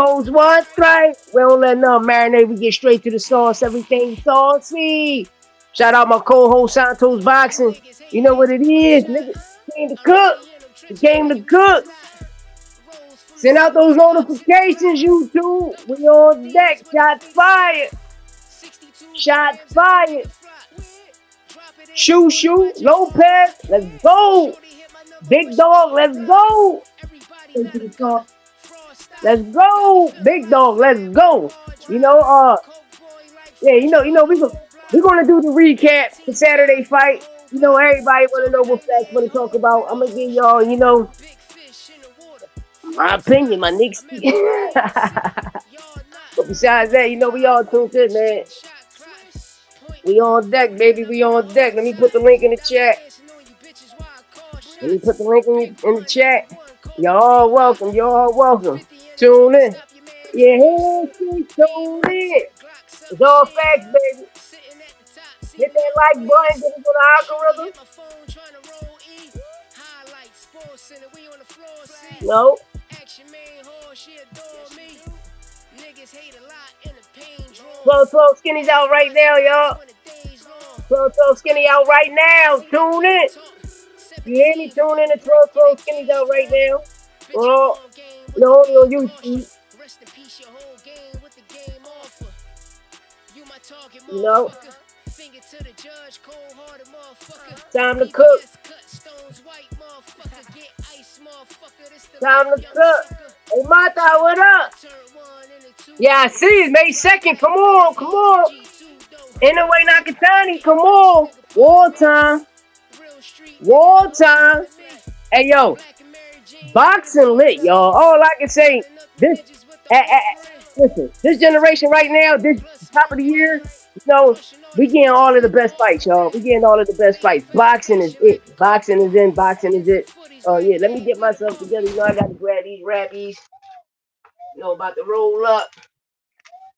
knows what's right. We don't let nothing marinate. We get straight to the sauce. Everything saucy. Shout out my co-host Santos Boxing. You know what it is, nigga. Came to cook. We came to cook. Send out those notifications, YouTube. We on deck. Shots fired. Shots fired. Shoo. Lopez. Let's go. Big dog. Let's go. Into the car. Let's go. Big dog. Let's go. Yeah, we're gonna do the recap for Saturday fight. Everybody wanna know what facts wanna talk about. I'm gonna give y'all, my opinion, my niggas. But besides that, we all tuned in, man. We on deck, baby. We on deck. Let me put the link in the chat. In the chat. Y'all welcome. Tune in. Yeah, tune in. It's all facts, baby. Hit that like button, get it on the algorithm. No. Pro Skinny's out right now, y'all. Pro Skinny out right now. Tune in. You hear me? Tune in to Pro Skinny's out right now. Oh, no, on YouTube. Time to cook. Hey, Mata, what up? Yeah, I see it. May 2nd. Come on. Anyway, Nakatani, come on. War time. Hey, yo. Boxing lit, y'all. All I can say, listen, this generation right now, this top of the year, we getting all of the best fights, y'all. Boxing is it. Boxing is it. Oh, yeah, let me get myself together. I got to grab these rappies. About to roll up.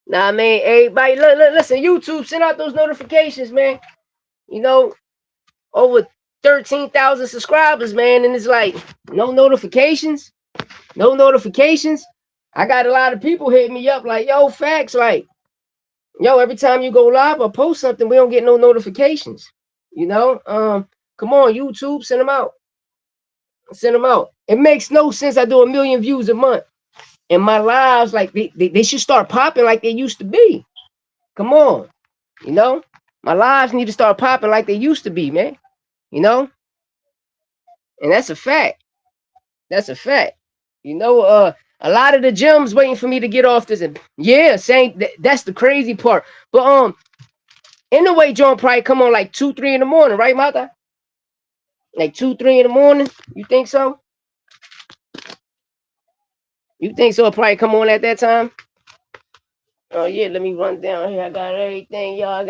Nah, man, everybody, listen, YouTube, send out those notifications, man. Over 13,000 subscribers, man, and it's like, no notifications. I got a lot of people hitting me up like, yo, facts, like, every time you go live or post something, we don't get no notifications. Come on, YouTube, send them out. It makes no sense. I do 1 million views a month. And my lives, like, they should start popping like they used to be. Come on. My lives need to start popping like they used to be, man. And that's a fact. A lot of the gyms waiting for me to get off this. Yeah, saying that's the crazy part. But in the way, John probably come on like 2, 3 in the morning, right, Mata? Like 2, 3 in the morning. You think so? It'll probably come on at that time? Oh yeah, let me run down here. I got everything, y'all.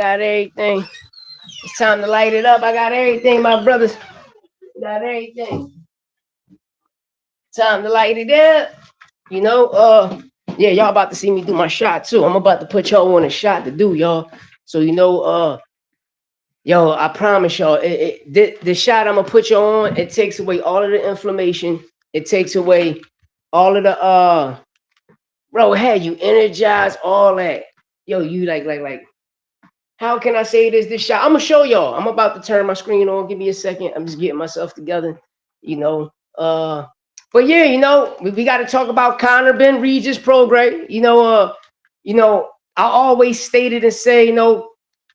It's time to light it up. I got everything, my brothers. Got everything. Time to light it up. Yeah, y'all about to see me do my shot too. I'm about to put y'all on a shot to do, y'all. So yo, I promise y'all, the shot I'm gonna put you on, it takes away all of the inflammation. It takes away all of the bro, had you energized, all that. Yo, you like how can I say this shot? I'm gonna show y'all. I'm about to turn my screen on. Give me a second. I'm just getting myself together. But yeah, we got to talk about Conor Benn, Regis, Prograis. I always stated and say,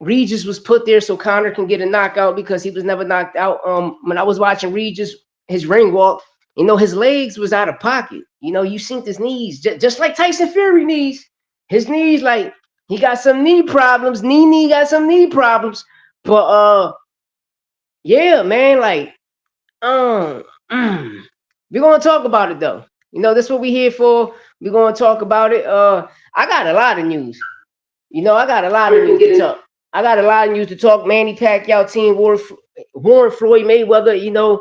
Regis was put there so Conor can get a knockout because he was never knocked out. When I was watching Regis, his ring walk, his legs was out of pocket. You seen his knees, just like Tyson Fury knees. His knees, like, he got some knee problems. Nene got some knee problems. But yeah, man, like, we're gonna talk about it though. That's what we're here for. We're gonna talk about it. I got a lot of news. I got a lot of news to talk. Manny Pacquiao team Warren Floyd Mayweather.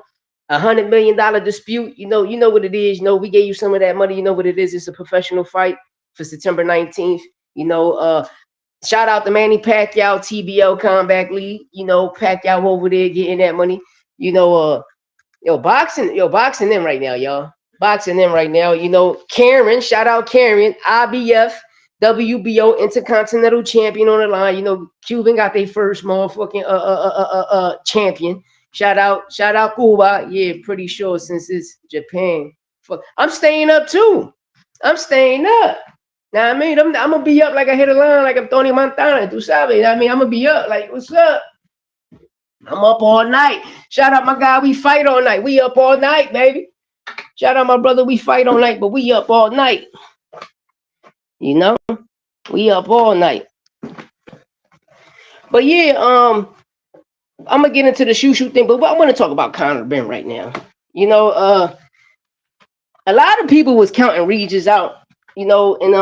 $100 million dispute. You know what it is. We gave you some of that money. You know what it is. It's a professional fight for September 19th. Shout out to Manny Pacquiao, TBL Combat League. Pacquiao over there getting that money. Boxing in right now, y'all. boxing in right now. You know, Karen, shout out Karen, IBF, WBO Intercontinental Champion on the line. You know, Cuban got their first motherfucking champion. Shout out Cuba. Yeah, pretty sure since it's Japan. Fuck, I'm staying up too. I'm staying up. Now I mean, I'm gonna be up like I hit a line, like I'm Tony Montana. Tu sabes? I mean, I'm gonna be up. Like, what's up? I'm up all night. Shout out my guy. We fight all night. We up all night, baby. Shout out my brother. We fight all night, but we up all night. You know, we up all night. But yeah, I'm gonna get into the shoe thing, but I want to talk about Conor Benn right now. You know, a lot of people was counting Regis out. You know, and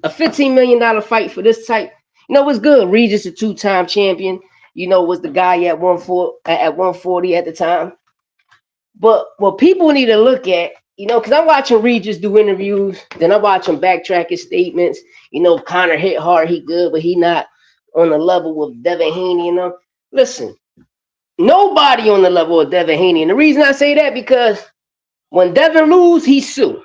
a $15 million fight for this type. You know, was good. Regis, a 2-time champion. You know, was the guy at 140 at the time. But what people need to look at, you know, because I'm watching Regis do interviews, then I watch him backtrack his statements. You know, Conor hit hard, he good, but he not on the level of Devin Haney. You know, listen, nobody on the level of Devin Haney. And the reason I say that because when Devin lose, he sue.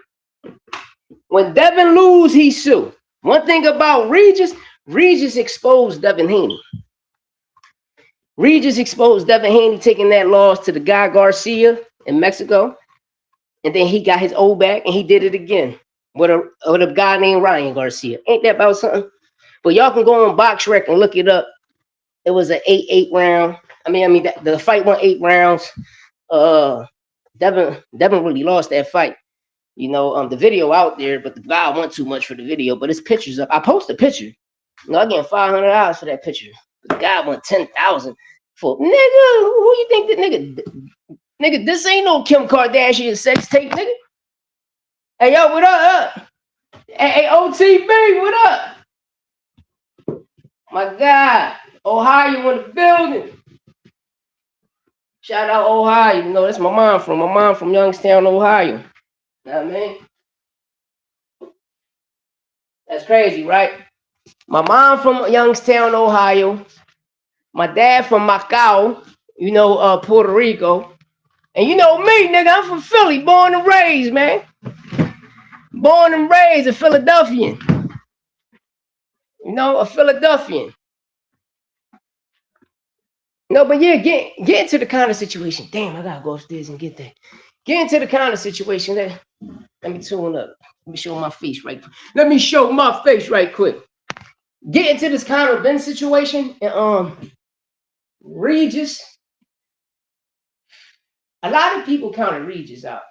When Devin lose, he sue. One thing about Regis exposed Devin Haney. Regis exposed Devin Haney taking that loss to the guy Garcia in Mexico. And then he got his O back and he did it again with a guy named Ryan Garcia. Ain't that about something? But y'all can go on BoxRec and look it up. It was an 8-8 round. I mean, the fight went 8 rounds. Devin really lost that fight. You know, the video out there, but the guy won too much for the video. But his picture's up. I posted a picture. You know, I get $500 for that picture. But the guy won $10,000 for nigga. Who you think that nigga? Nigga, this ain't no Kim Kardashian sex tape, nigga. Hey yo, what up? Hey OTB, what up? My God, Ohio in the building. Shout out Ohio. You know, that's my mom from Youngstown, Ohio. You know what I mean? That's crazy, right? My mom from Youngstown, Ohio. My dad from Macau, you know, Puerto Rico. And you know me, nigga, I'm from Philly, born and raised, man. Born and raised a Philadelphian. You know, a Philadelphian. No, but yeah, get into the kind of situation. Damn, I gotta go upstairs and get that. Get into the kind of situation that. Let me tune up. Let me show my face right quick. Get into this Conor Benn situation and Regis. A lot of people counted Regis out.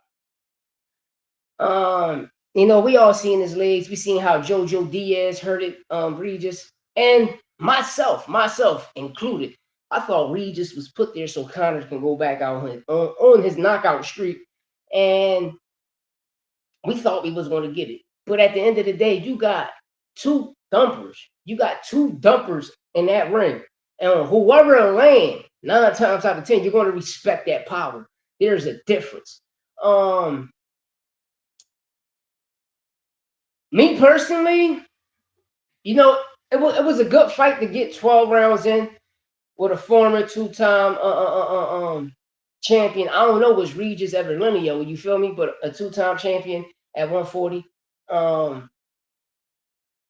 You know, we all seen his legs. We seen how Jojo Diaz hurted Regis, and myself included. I thought Regis was put there so Conor can go back out on his knockout streak, and we thought we was going to get it. But at the end of the day, you got 2 thumpers. You got 2 dumpers in that ring, and whoever land 9 times out of 10, you're going to respect that power. There's a difference. Me personally, you know, it was a good fight to get 12 rounds in with a former 2-time champion. I don't know was Regis Everlinio, you feel me? But a 2-time champion at 140.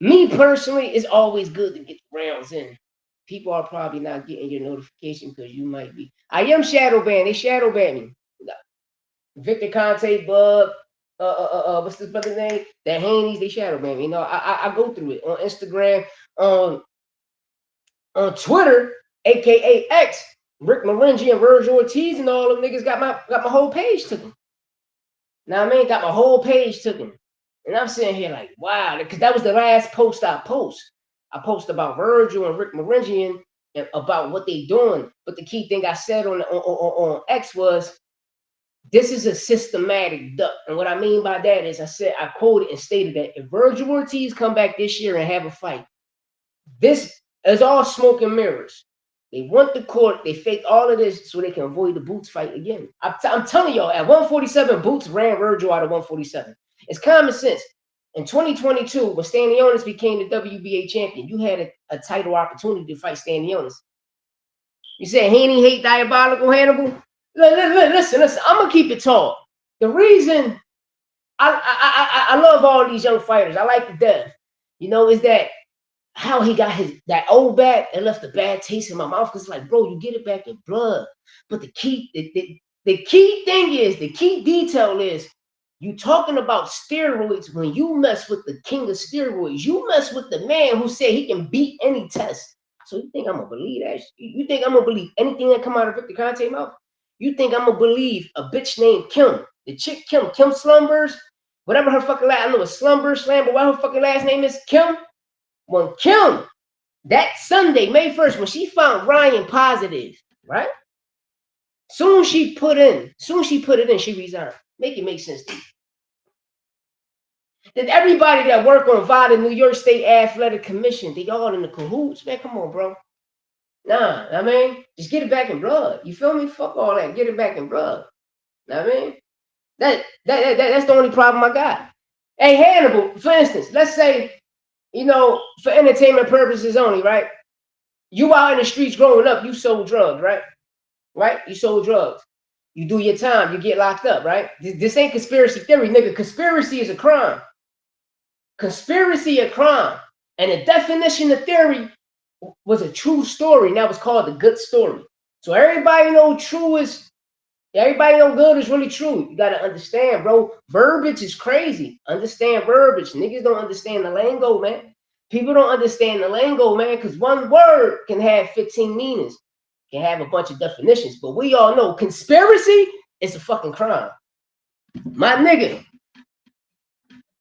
Me personally, it's always good to get rounds in. People are probably not getting your notification because you might be. I am shadow banned. They shadow banned me. Victor Conte, Bub, what's this brother's name? That Haney's, they shadow ban me. You know, I go through it on Instagram, on Twitter, aka X. Rick Marengi and Virgil Ortiz and all them niggas got my whole page taken. Now I mean, got my whole page taken, and I'm sitting here like, wow, because that was the last post I post. I posted about Virgil and Rick Marengi and about what they doing. But the key thing I said on X was, this is a systematic duck. And what I mean by that is I quoted and stated that if Virgil Ortiz come back this year and have a fight, this is all smoke and mirrors. They want the court. They faked all of this so they can avoid the Boots fight again. I'm telling y'all, at 147, Boots ran Virgil out of 147. It's common sense. In 2022, when Stanionis became the WBA champion, you had a title opportunity to fight Stanionis. You said Haney hate Diabolical Hannibal? Listen, I'm going to keep it tall. The reason I love all these young fighters. I like the death. You know, is that how he got that old bat and left a bad taste in my mouth? Because like, bro, you get it back in blood. But the key thing is, the key detail is, you talking about steroids when you mess with the king of steroids. You mess with the man who said he can beat any test. So you think I'm gonna believe that? You think I'm gonna believe anything that come out of Victor Conte's mouth? You think I'm gonna believe a bitch named Kim, the chick Kim Slumbers, whatever her fucking last, I know it's Slumber, Slamber, what her fucking last name is, Kim? When Kim, that Sunday, May 1st, when she found Ryan positive, right? Soon she put it in, she resigned. Make it make sense to you. That everybody that work on VADA, New York State Athletic Commission, they all in the cahoots, man. Come on, bro. Nah, I mean, just get it back in blood. You feel me? Fuck all that. Get it back in blood. I mean, that's the only problem I got. Hey, Hannibal, for instance, let's say, you know, for entertainment purposes only, right? You out in the streets growing up, you sold drugs, right? Right? You sold drugs. You do your time, you get locked up, right? This ain't conspiracy theory, nigga. Conspiracy is a crime. Conspiracy a crime. And the definition of theory was a true story, and that was called the good story. So everybody know true is, everybody know good is really true. You gotta understand, bro. Verbiage is crazy. Understand verbiage. Niggas don't understand the lingo, man. People don't understand the lingo, man, because one word can have 15 meanings, can have a bunch of definitions. But we all know conspiracy is a fucking crime. My nigga,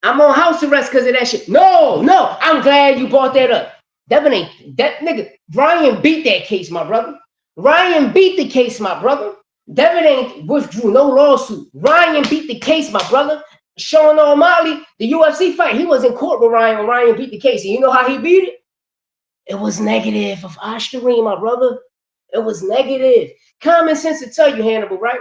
I'm on house arrest because of that shit. No, I'm glad you brought that up. That nigga, Ryan beat that case, my brother. Ryan beat the case, my brother. Devin ain't withdrew no lawsuit. Ryan beat the case, my brother. Sean O'Malley, the UFC fight, he was in court with Ryan when Ryan beat the case. And you know how he beat it? It was negative of Osterine, my brother. It was negative. Common sense to tell you, Hannibal, right?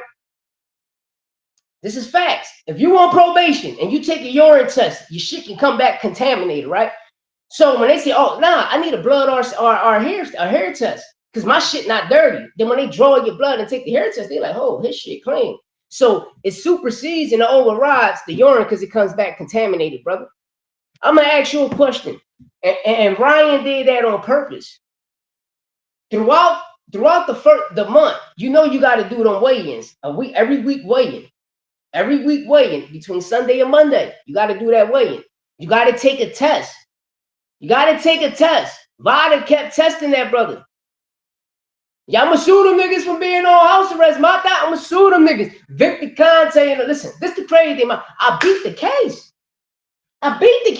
This is facts. If you on probation and you take a urine test, your shit can come back contaminated, right? So when they say, oh, nah, I need a blood or hair test because my shit not dirty. Then when they draw your blood and take the hair test, they're like, oh, his shit clean. So it supersedes and overrides the urine because it comes back contaminated, brother. I'm going to ask you a question. And Ryan did that on purpose. Throughout the month, you know you got to do them weigh-ins. Every week weigh-in. Every week weigh-in between Sunday and Monday. You got to do that weigh-in. You got to take a test. You got to take a test. VADA kept testing that brother. Yeah, I'm going to sue them niggas for being on house arrest. I'm going to sue them niggas. Victor Conte, listen, this the crazy thing. I beat the case. I beat the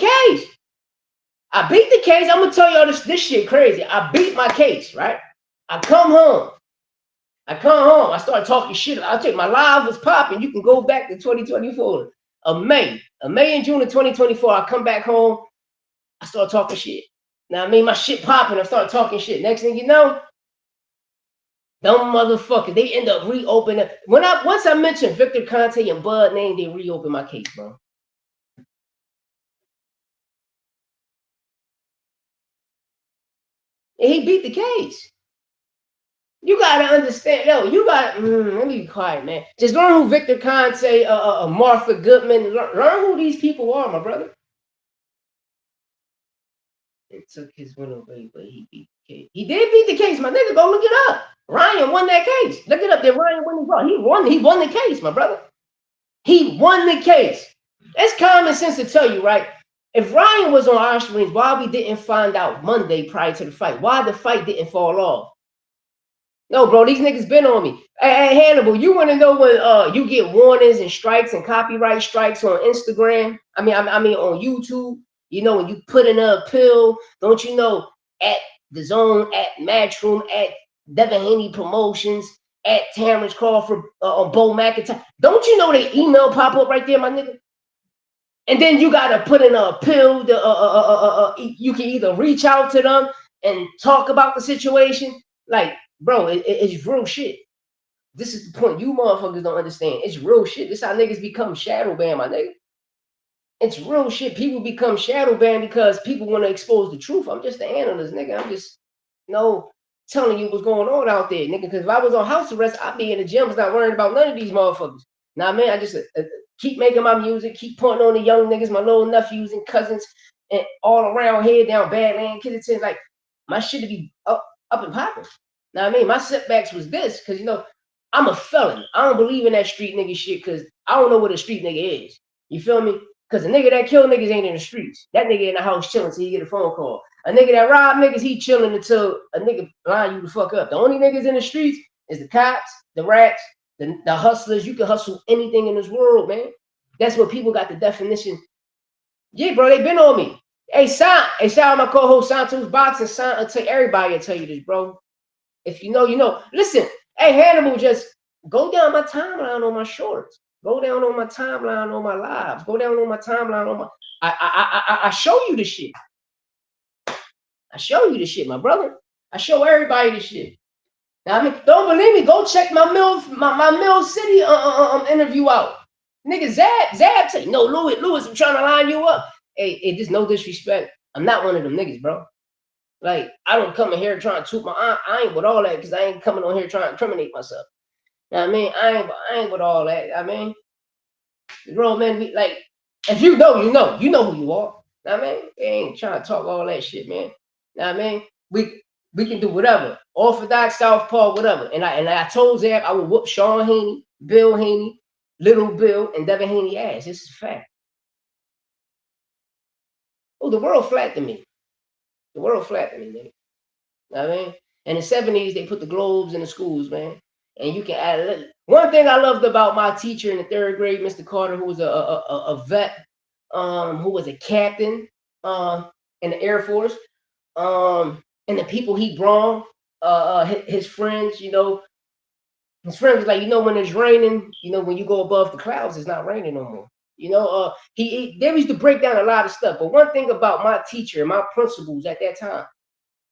case. I'm going to tell y'all this shit crazy. I beat my case, right? I come home. I start talking shit. I take my live was popping. You can go back to 2024. May and June of 2024. I come back home. I start talking shit. Now I mean my shit popping. I start talking shit. Next thing you know, dumb motherfucker. They end up reopening. Once I mentioned Victor Conte and Bud name, they reopen my case, bro. And he beat the case. You gotta understand, let me be quiet, man. Just learn who Victor Conte, Martha Goodman, learn who these people are, my brother. It took his win away, but he beat the case. He did beat the case, my nigga. Go look it up. Ryan won that case. Look it up. Did Ryan win the He won the case, my brother. He won the case. That's common sense to tell you, right? If Ryan was on Osterines, why we didn't find out Monday prior to the fight? Why the fight didn't fall off? No, bro, these niggas been on me. Hey, Hannibal, you want to know when you get warnings and strikes and copyright strikes on Instagram? I mean on YouTube. You know, when you put in a pill, don't you know, at The Zone, at Matchroom, at Devin Haney Promotions, at Terrence Crawford, Bo McIntyre. Don't you know they email pop up right there, my nigga? And then you got to put in a pill. You can either reach out to them and talk about the situation. Like, bro, it's real shit. This is the point you motherfuckers don't understand. It's real shit. This is how niggas become shadow banned, my nigga. It's real shit. People become shadow banned because people want to expose the truth. I'm just the analyst, nigga. I'm just, telling you what's going on out there, nigga. Because if I was on house arrest, I'd be in the gyms not worrying about none of these motherfuckers. Now, man, I just keep making my music, keep pointing on the young niggas, my little nephews and cousins, and all around here down Badland, Kensington. Like my shit to be up and popping. Now I mean, my setbacks was this, because you know, I'm a felon. I don't believe in that street nigga shit, because I don't know what a street nigga is. You feel me? Because a nigga that kill niggas ain't in the streets. That nigga in the house chilling till he get a phone call. A nigga that rob niggas, he chilling until a nigga line you the fuck up. The only niggas in the streets is the cops, the rats, the hustlers. You can hustle anything in this world, man. That's what people got the definition. Yeah, bro, they been on me. Hey, shout out my co-host Santos Boxing. I'll tell everybody, I'll tell you this, bro. If you know, you know. Listen, hey, Hannibal, just go down my timeline on my shorts. Go down on my timeline on my lives. Go down on my timeline on my. I show you the shit. I show you the shit, my brother. I show everybody the shit. Now, I mean, don't believe me? Go check my Mill City interview out. Nigga, Zab say, no, Lewis, I'm trying to line you up. Hey, just no disrespect. I'm not one of them niggas, bro. Like, I don't come in here trying to toot my. I ain't with all that, because I ain't coming on here trying to incriminate myself. Now, I mean, I ain't with all that. I mean, bro, man, we, like, if you know, you know who you are. Now, I mean, we ain't trying to talk all that shit, man. Now, I mean, we can do whatever, Orthodox, Southpaw, whatever. And I told Zab I would whoop Sean Haney, Bill Haney, Little Bill, and Devin Haney ass. This is a fact. Oh, the world flat to me. The world flat to me, nigga. I mean, in the 70s, they put the globes in the schools, man. And you can add one thing I loved about my teacher in the 3rd grade, Mr. Carter, who was a vet, who was a captain in the Air Force, and the people he brought, his friends, you know, his friends was like, you know, when it's raining, you know, when you go above the clouds, it's not raining no more. You know, they used to break down a lot of stuff. But one thing about my teacher and my principals at that time,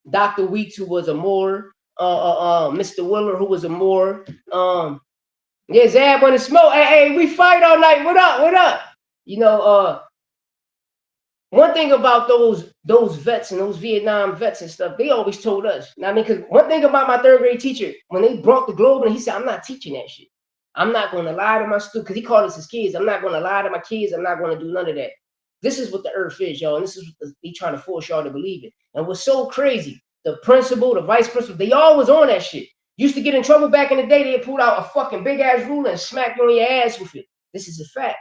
Dr. Weeks, who was a Moore, Mr. Willer, who was a Moore, yeah, Zab want to smoke. Hey, we fight all night. What up? You know, one thing about those vets and those Vietnam vets and stuff, they always told us. I mean, because one thing about my 3rd grade teacher, when they brought the globe, and he said, I'm not teaching that shit. I'm not going to lie to my students, because he called us his kids. I'm not going to lie to my kids. I'm not going to do none of that. This is what the earth is, y'all. And this is what they trying to force y'all to believe it. And what's so crazy, the principal, the vice principal, they all was on that shit. Used to get in trouble back in the day. They pulled out a fucking big ass ruler and smacked you on your ass with it. This is a fact.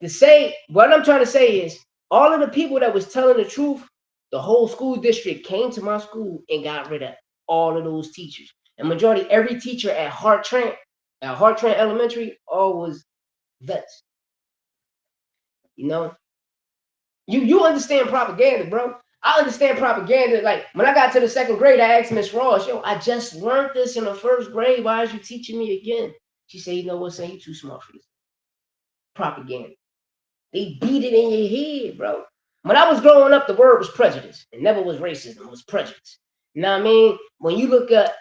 To say, what I'm trying to say is, all of the people that was telling the truth, the whole school district came to my school and got rid of all of those teachers. And majority, every teacher at Hartrandt Elementary, all was vets. You know, you understand propaganda, bro. I understand propaganda. Like, when I got to the 2nd grade, I asked Miss Ross, yo, I just learned this in the 1st grade. Why is you teaching me again? She said, you know what, son, you too smart for this. Propaganda. They beat it in your head, bro. When I was growing up, the word was prejudice. It never was racism. It was prejudice. You know what I mean? When you look at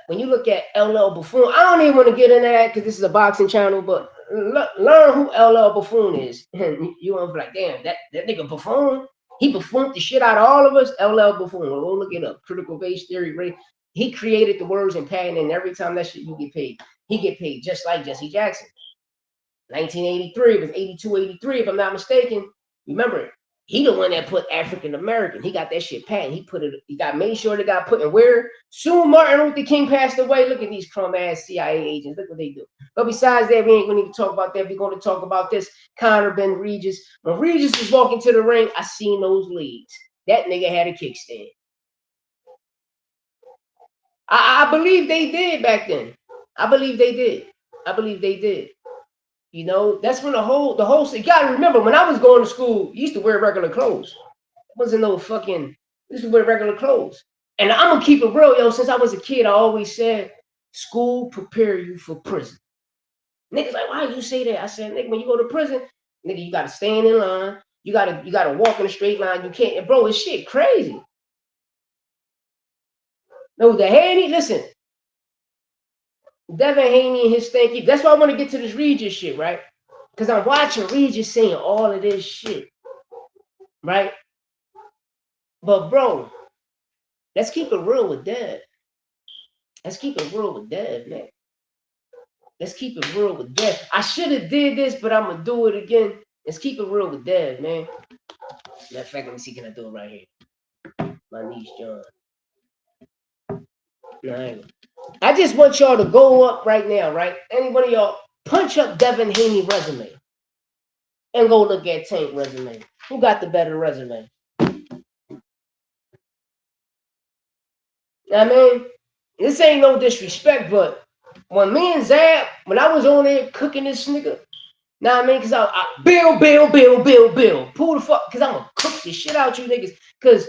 LL Buffoon, I don't even want to get into that because this is a boxing channel, but learn who LL Buffoon is. And you want to be like, damn, that nigga Buffoon, he buffooned the shit out of all of us. LL Buffoon, go look it up. Critical base theory, right? He created the words and patent, and every time that shit you get paid, he get paid just like Jesse Jackson. 1983, it was 82, 83, if I'm not mistaken. Remember, he the one that put African American. He got that shit patent. He got made sure they got put in where? Soon Martin Luther King passed away. Look at these crumb ass CIA agents. Look what they do. But besides that, we ain't gonna even talk about that. We're gonna talk about this. Conor Benn, Regis. When Regis was walking to the ring, I seen those legs. That nigga had a kickstand. I believe they did back then. I believe they did. You know, that's when the whole you gotta remember, when I was going to school, you used to wear regular clothes. It wasn't no fucking, used to wear regular clothes. And I'm gonna keep it real, yo. Since I was a kid, I always said, school prepare you for prison. Niggas like, why you say that? I said, nigga, when you go to prison, nigga, you gotta stand in line. You gotta walk in a straight line. You can't, bro, it's shit crazy. No, the Haney, listen. Devin Haney and his stinky. That's why I want to get to this Regis shit, right? Because I'm watching Regis saying all of this shit, right? But bro, let's keep it real with Dev. Let's keep it real with Dev, man. Let's keep it real with Dev. I should have did this, but I'm gonna do it again. Let's keep it real with Dev, man. Matter of fact, let me see, can I do it right here? My niece John. No, I just want y'all to go up right now, right? Any one of y'all punch up Devin Haney resume and go look at Tank resume. Who got the better resume? I mean, this ain't no disrespect, but when me and Zab, when I was on there cooking this nigga, I mean, cause I Bill, pull the fuck, cause I'm gonna cook the shit out you niggas. Cause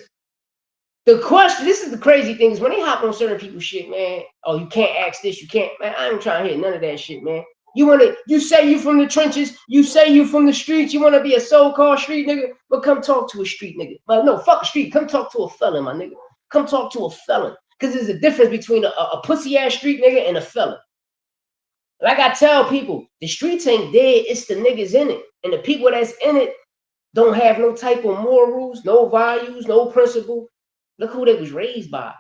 the question, this is the crazy thing, is when they hop on certain people's shit, man. Oh, you can't ask this, you can't, man. I ain't trying to hear none of that shit, man. You say you from the trenches, you say you from the streets, you wanna be a so-called street nigga, but come talk to a street nigga. But no, fuck a street, come talk to a felon, my nigga. Come talk to a felon. Cause there's a difference between a pussy ass street nigga and a felon. Like I tell people, the streets ain't dead, it's the niggas in it. And the people that's in it don't have no type of morals, no values, no principle. Look who they was raised by.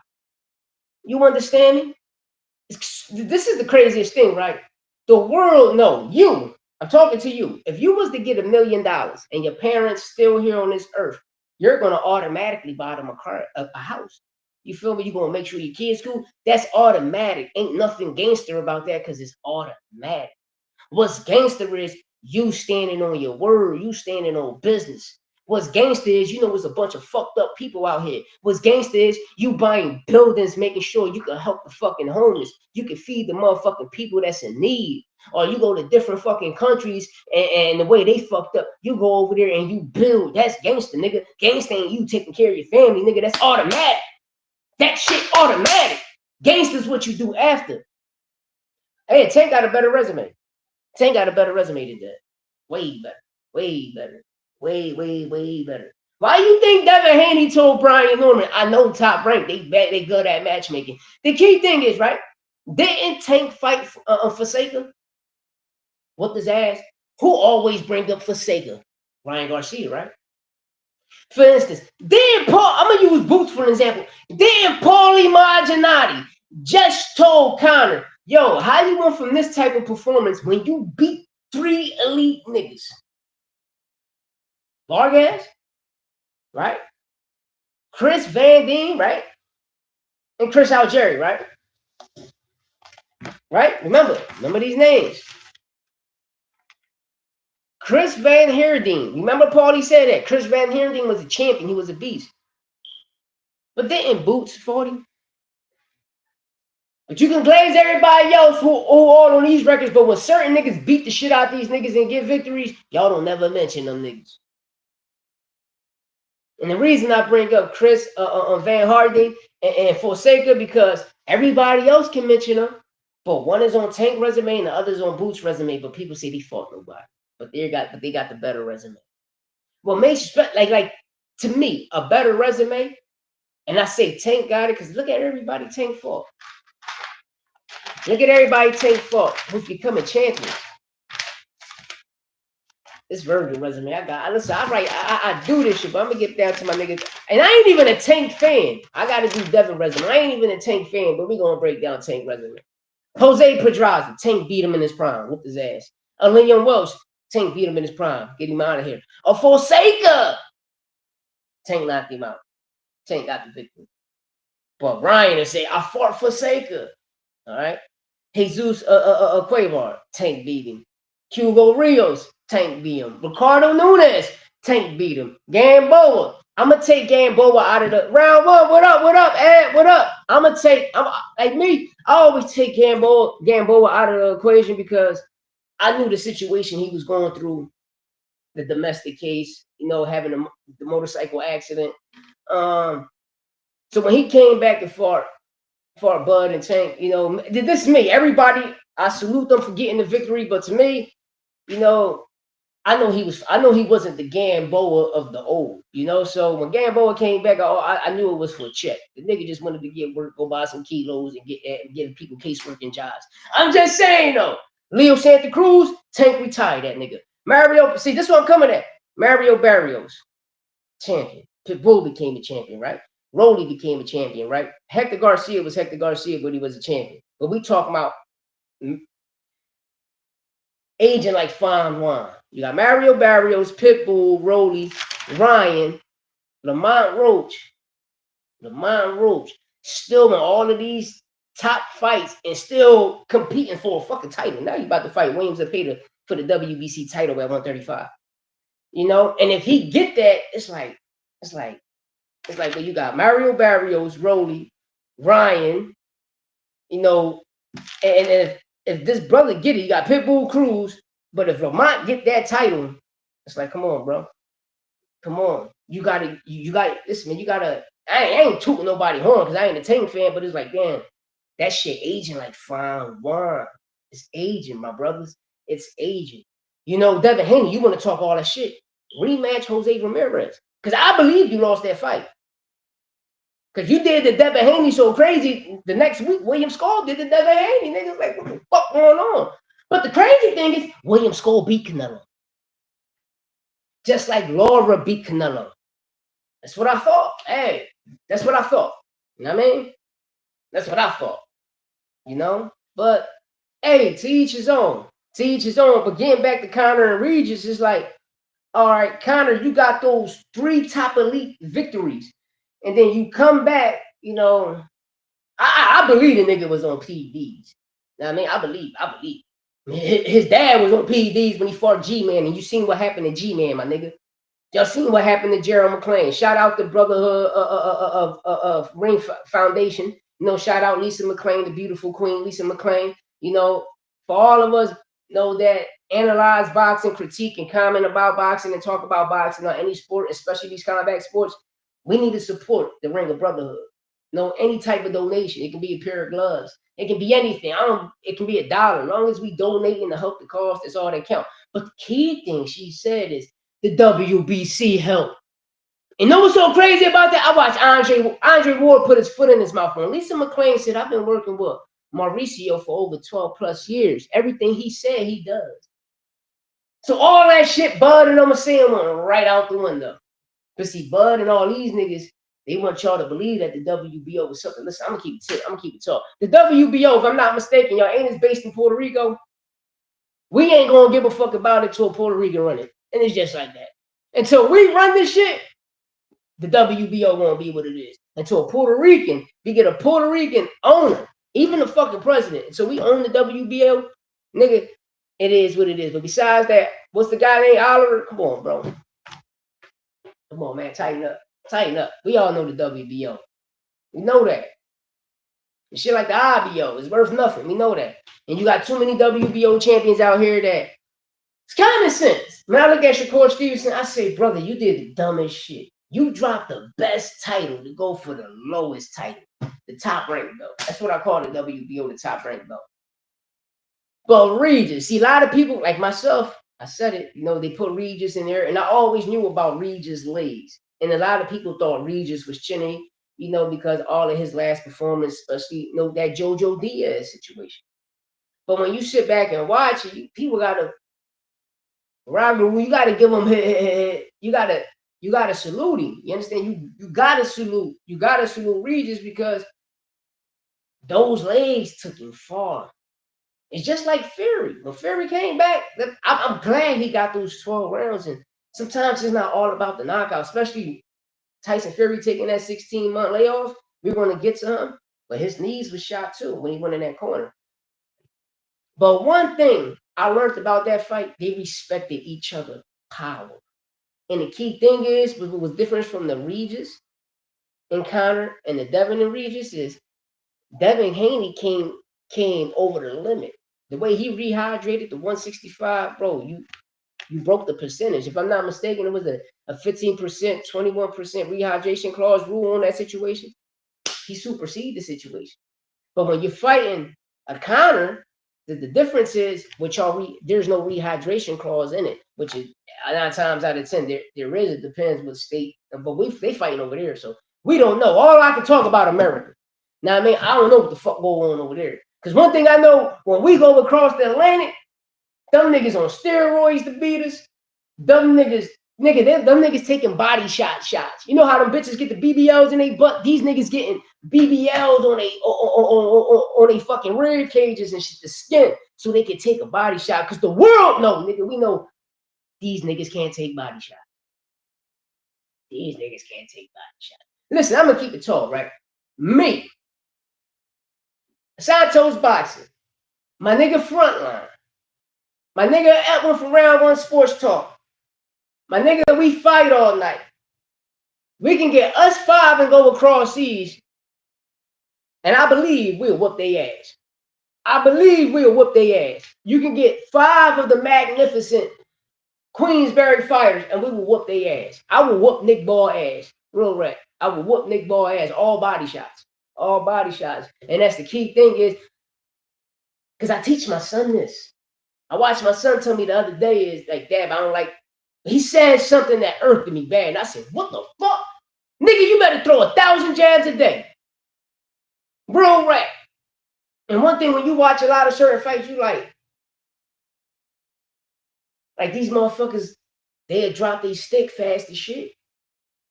You understand me? This is the craziest thing, right? The world, no, you, I'm talking to you. If you was to get $1 million and your parents still here on this earth, you're going to automatically buy them a house. You feel me? You're going to make sure your kids cool. That's automatic. Ain't nothing gangster about that because it's automatic. What's gangster is you standing on your word, you standing on business. What's gangster is, there's a bunch of fucked up people out here. What's gangster is you buying buildings, making sure you can help the fucking homeless. You can feed the motherfucking people that's in need. Or you go to different fucking countries and the way they fucked up, you go over there and you build. That's gangster, nigga. Gangster ain't you taking care of your family, nigga. That's automatic. That shit automatic. Gangster's what you do after. Hey, Tank got a better resume. Tank got a better resume than that. Way better. Way better. Way better. Why you think Devin Haney told Brian Norman, I know Top Rank, they good at matchmaking. The key thing is, right, didn't Tank fight Forsaker? Whooped his ass. Who always bring up Forsaker? Ryan Garcia, right? For instance, I'm going to use Boots for an example. Paulie Malignaggi just told Conor, yo, how you went from this type of performance when you beat 3 elite niggas? Vargas, right? Chris Van Dien, right? And Chris Algieri, right? Right? Remember these names. Chris Van Heerden. Remember Paulie said that. Chris Van Heerden was a champion. He was a beast. But didn't Boots 40? But you can glaze everybody else who all on these records, but when certain niggas beat the shit out these niggas and get victories, y'all don't never mention them niggas. And the reason I bring up Chris Van Heerden and Forsaker, because everybody else can mention them, but one is on Tank resume and the other is on Boots resume, but people say they fought nobody. But they got the better resume. What makes like to me a better resume, and I say Tank got it because look at everybody Tank fought. Look at everybody Tank fought who's becoming champions. This Virgil resume I got. Listen, I do this shit, but I'm gonna get down to my niggas. And I ain't even a Tank fan. I gotta do Devin resume. I ain't even a Tank fan, but we gonna break down Tank resume. Jose Pedraza, Tank beat him in his prime, whooped his ass. Leon Welsh, Tank beat him in his prime, get him out of here. Forsaker, Tank knocked him out. Tank got the victory. But Ryan will say, I fought Forsaker. All right. Jesus Cuellar, Tank beat him. Hugo Rios, Tank beat him. Ricardo Nunes, Tank beat him. Gamboa, I'm gonna take Gamboa out of the round one. What up, Ed? What up? I'm like me. I always take Gamboa out of the equation because I knew the situation he was going through, the domestic case, having the motorcycle accident. So when he came back and fought Bud and Tank, this is me. Everybody, I salute them for getting the victory, but to me, I know he wasn't the Gamboa of the old, So when Gamboa came back, I knew it was for a check. The nigga just wanted to get work, go buy some kilos, and get people caseworking jobs. I'm just saying though. Leo Santa Cruz, Tank retired that nigga. Mario, see, this is what I'm coming at. Mario Barrios, champion. Pitbull became a champion, right? Rolly became a champion, right? Hector Garcia was Hector Garcia, but he was a champion. But we talking about aging like fine wine. You got Mario Barrios, Pitbull, Rolly, Ryan, Lamont Roach, still in all of these top fights and still competing for a fucking title. Now you about to fight Williams Zepeda for the WBC title at 135. You know, and if he get that, it's like well, you got Mario Barrios, Rolly, Ryan, you know, and if this brother get it, you got Pitbull, Cruz. But if Lamont get that title, it's like, come on, bro. Come on. You gotta, listen, man, you gotta, I ain't tooting nobody horn because I ain't a Tank fan, but it's like, damn, that shit aging like fine wine. It's aging, my brothers. It's aging. You know, Devin Haney, you want to talk all that shit. Rematch Jose Ramirez. Because I believe you lost that fight. Because you did the Devin Haney so crazy. The next week, William Skull did the Devin Haney. Niggas like, what the fuck going on? But the crazy thing is, William Skull beat Canelo. Just like Laura beat Canelo. That's what I thought. Hey, that's what I thought. You know what I mean? That's what I thought. You know? But, hey, to each his own. To each his own. But getting back to Conor and Regis, it's like, all right, Conor, you got those 3 top elite victories. And then you come back, you know, I believe the nigga was on PEDs. You know what I mean? I believe. His dad was on PEDs when he fought G-Man, and you seen what happened to G-Man, my nigga. Y'all seen what happened to Gerald McClain. Shout out the Brotherhood of Ring Foundation. You know, shout out Lisa McClain, the beautiful queen, Lisa McClain. You know, for all of us, know that analyze boxing, critique, and comment about boxing and talk about boxing on any sport, especially these combat sports. We need to support the Ring of Brotherhood. You know, any type of donation. It can be a pair of gloves. It can be anything. It can be $1. As long as we donating to help the cause, that's all that counts. But the key thing she said is the WBC help. And know what's so crazy about that? I watched Andre Ward put his foot in his mouth. And Lisa McClain said, I've been working with Mauricio for over 12 plus years. Everything he said, he does. So all that shit Bud and I'm saying went right out the window. But see, Bud and all these niggas, they want y'all to believe that the WBO was something. Listen, I'm gonna keep it talk. The WBO, if I'm not mistaken, y'all, ain't it based in Puerto Rico? We ain't gonna give a fuck about it till Puerto Rico run it. And it's just like that. Until we run this shit, the WBO won't be what it is. Until we get a Puerto Rican owner, even the fucking president. So we own the WBO, nigga, it is what it is. But besides that, what's the guy named Oliver? Come on, bro. Come on, man, tighten up. Tighten up. We all know the WBO. We know that. And shit like the IBO is worth nothing. We know that. And you got too many WBO champions out here that it's common sense. When I look at Shakur Stevenson, I say, brother, you did the dumbest shit. You dropped the best title to go for the lowest title, the top ranked belt. That's what I call the WBO, the top ranked belt. But Regis, see, a lot of people like myself, I said it, you know, they put Regis in there, and I always knew about Regis' legs. And a lot of people thought Regis was chinny, you know, because all of his last performance, especially, you know, that Jojo Diaz situation. But when you sit back and watch it, people gotta, you gotta give him, you gotta salute him. You understand? You gotta salute Regis because those legs took him far. It's just like Fury. When Fury came back, I'm glad he got those 12 rounds. And sometimes it's not all about the knockout, especially Tyson Fury taking that 16-month layoff. We're going to get to him. But his knees was shot too when he went in that corner. But one thing I learned about that fight, they respected each other's power. And the key thing is, what was different from the Regis and Conor and the Devin and Regis is Devin Haney came over the limit. The way he rehydrated the 165, bro, you broke the percentage. If I'm not mistaken, it was a 15%, 21% rehydration clause rule on that situation. He superseded the situation. But when you're fighting a Conor, the difference is there's no rehydration clause in it, which is 9 times out of 10 there is. It depends what state, but they fighting over there, so we don't know. All I can talk about America. Now, I mean, I don't know what the fuck going on over there. Because one thing I know, when we go across the Atlantic, them niggas on steroids to beat us. Them niggas, Nigga, them niggas taking body shots. You know how them bitches get the BBLs in their butt? These niggas getting BBLs on they fucking rib cages and shit, the skin, so they can take a body shot. Cause the world know, nigga, we know these niggas can't take body shots. These niggas can't take body shots. Listen, I'm gonna keep it tall, right? Me, Santos Boxing, my nigga Frontline, my nigga Edwin from Round One Sports Talk, my nigga We Fight All Night. We can get us 5 and go across seas, and I believe we'll whoop their ass. I believe we'll whoop their ass. You can get 5 of the magnificent Queensberry fighters, and we will whoop their ass. I will whoop Nick Ball ass. Real rap. I will whoop Nick Ball ass. All body shots. All body shots. And that's the key thing is, because I teach my son this. I watched my son tell me the other day is like, Dad, I don't like, he said something that irked me bad. And I said, what the fuck? Nigga, you better throw 1,000 jabs a day. Real rap. And one thing, when you watch a lot of certain fights, you like these motherfuckers, they'd drop their stick fast as shit.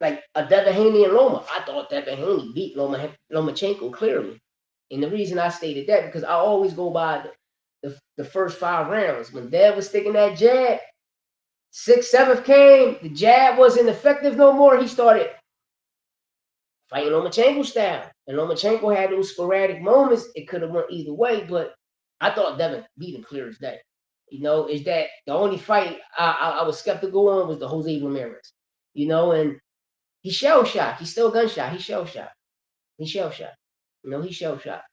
Like a Devin Haney and Loma. I thought Devin Haney beat Lomachenko clearly. And the reason I stated that, because I always go by the first 5 rounds. When Dev was sticking that jab, 6th, 7th came, the jab wasn't effective no more. He started fighting Lomachenko style. And Lomachenko had those sporadic moments. It could have went either way, but I thought Devin beat him clear as day. You know, is that the only fight I was skeptical on was the Jose Ramirez. You know, and he shell shocked. He's still gunshot. He shell shocked. He shell shocked. You know, he shell shocked.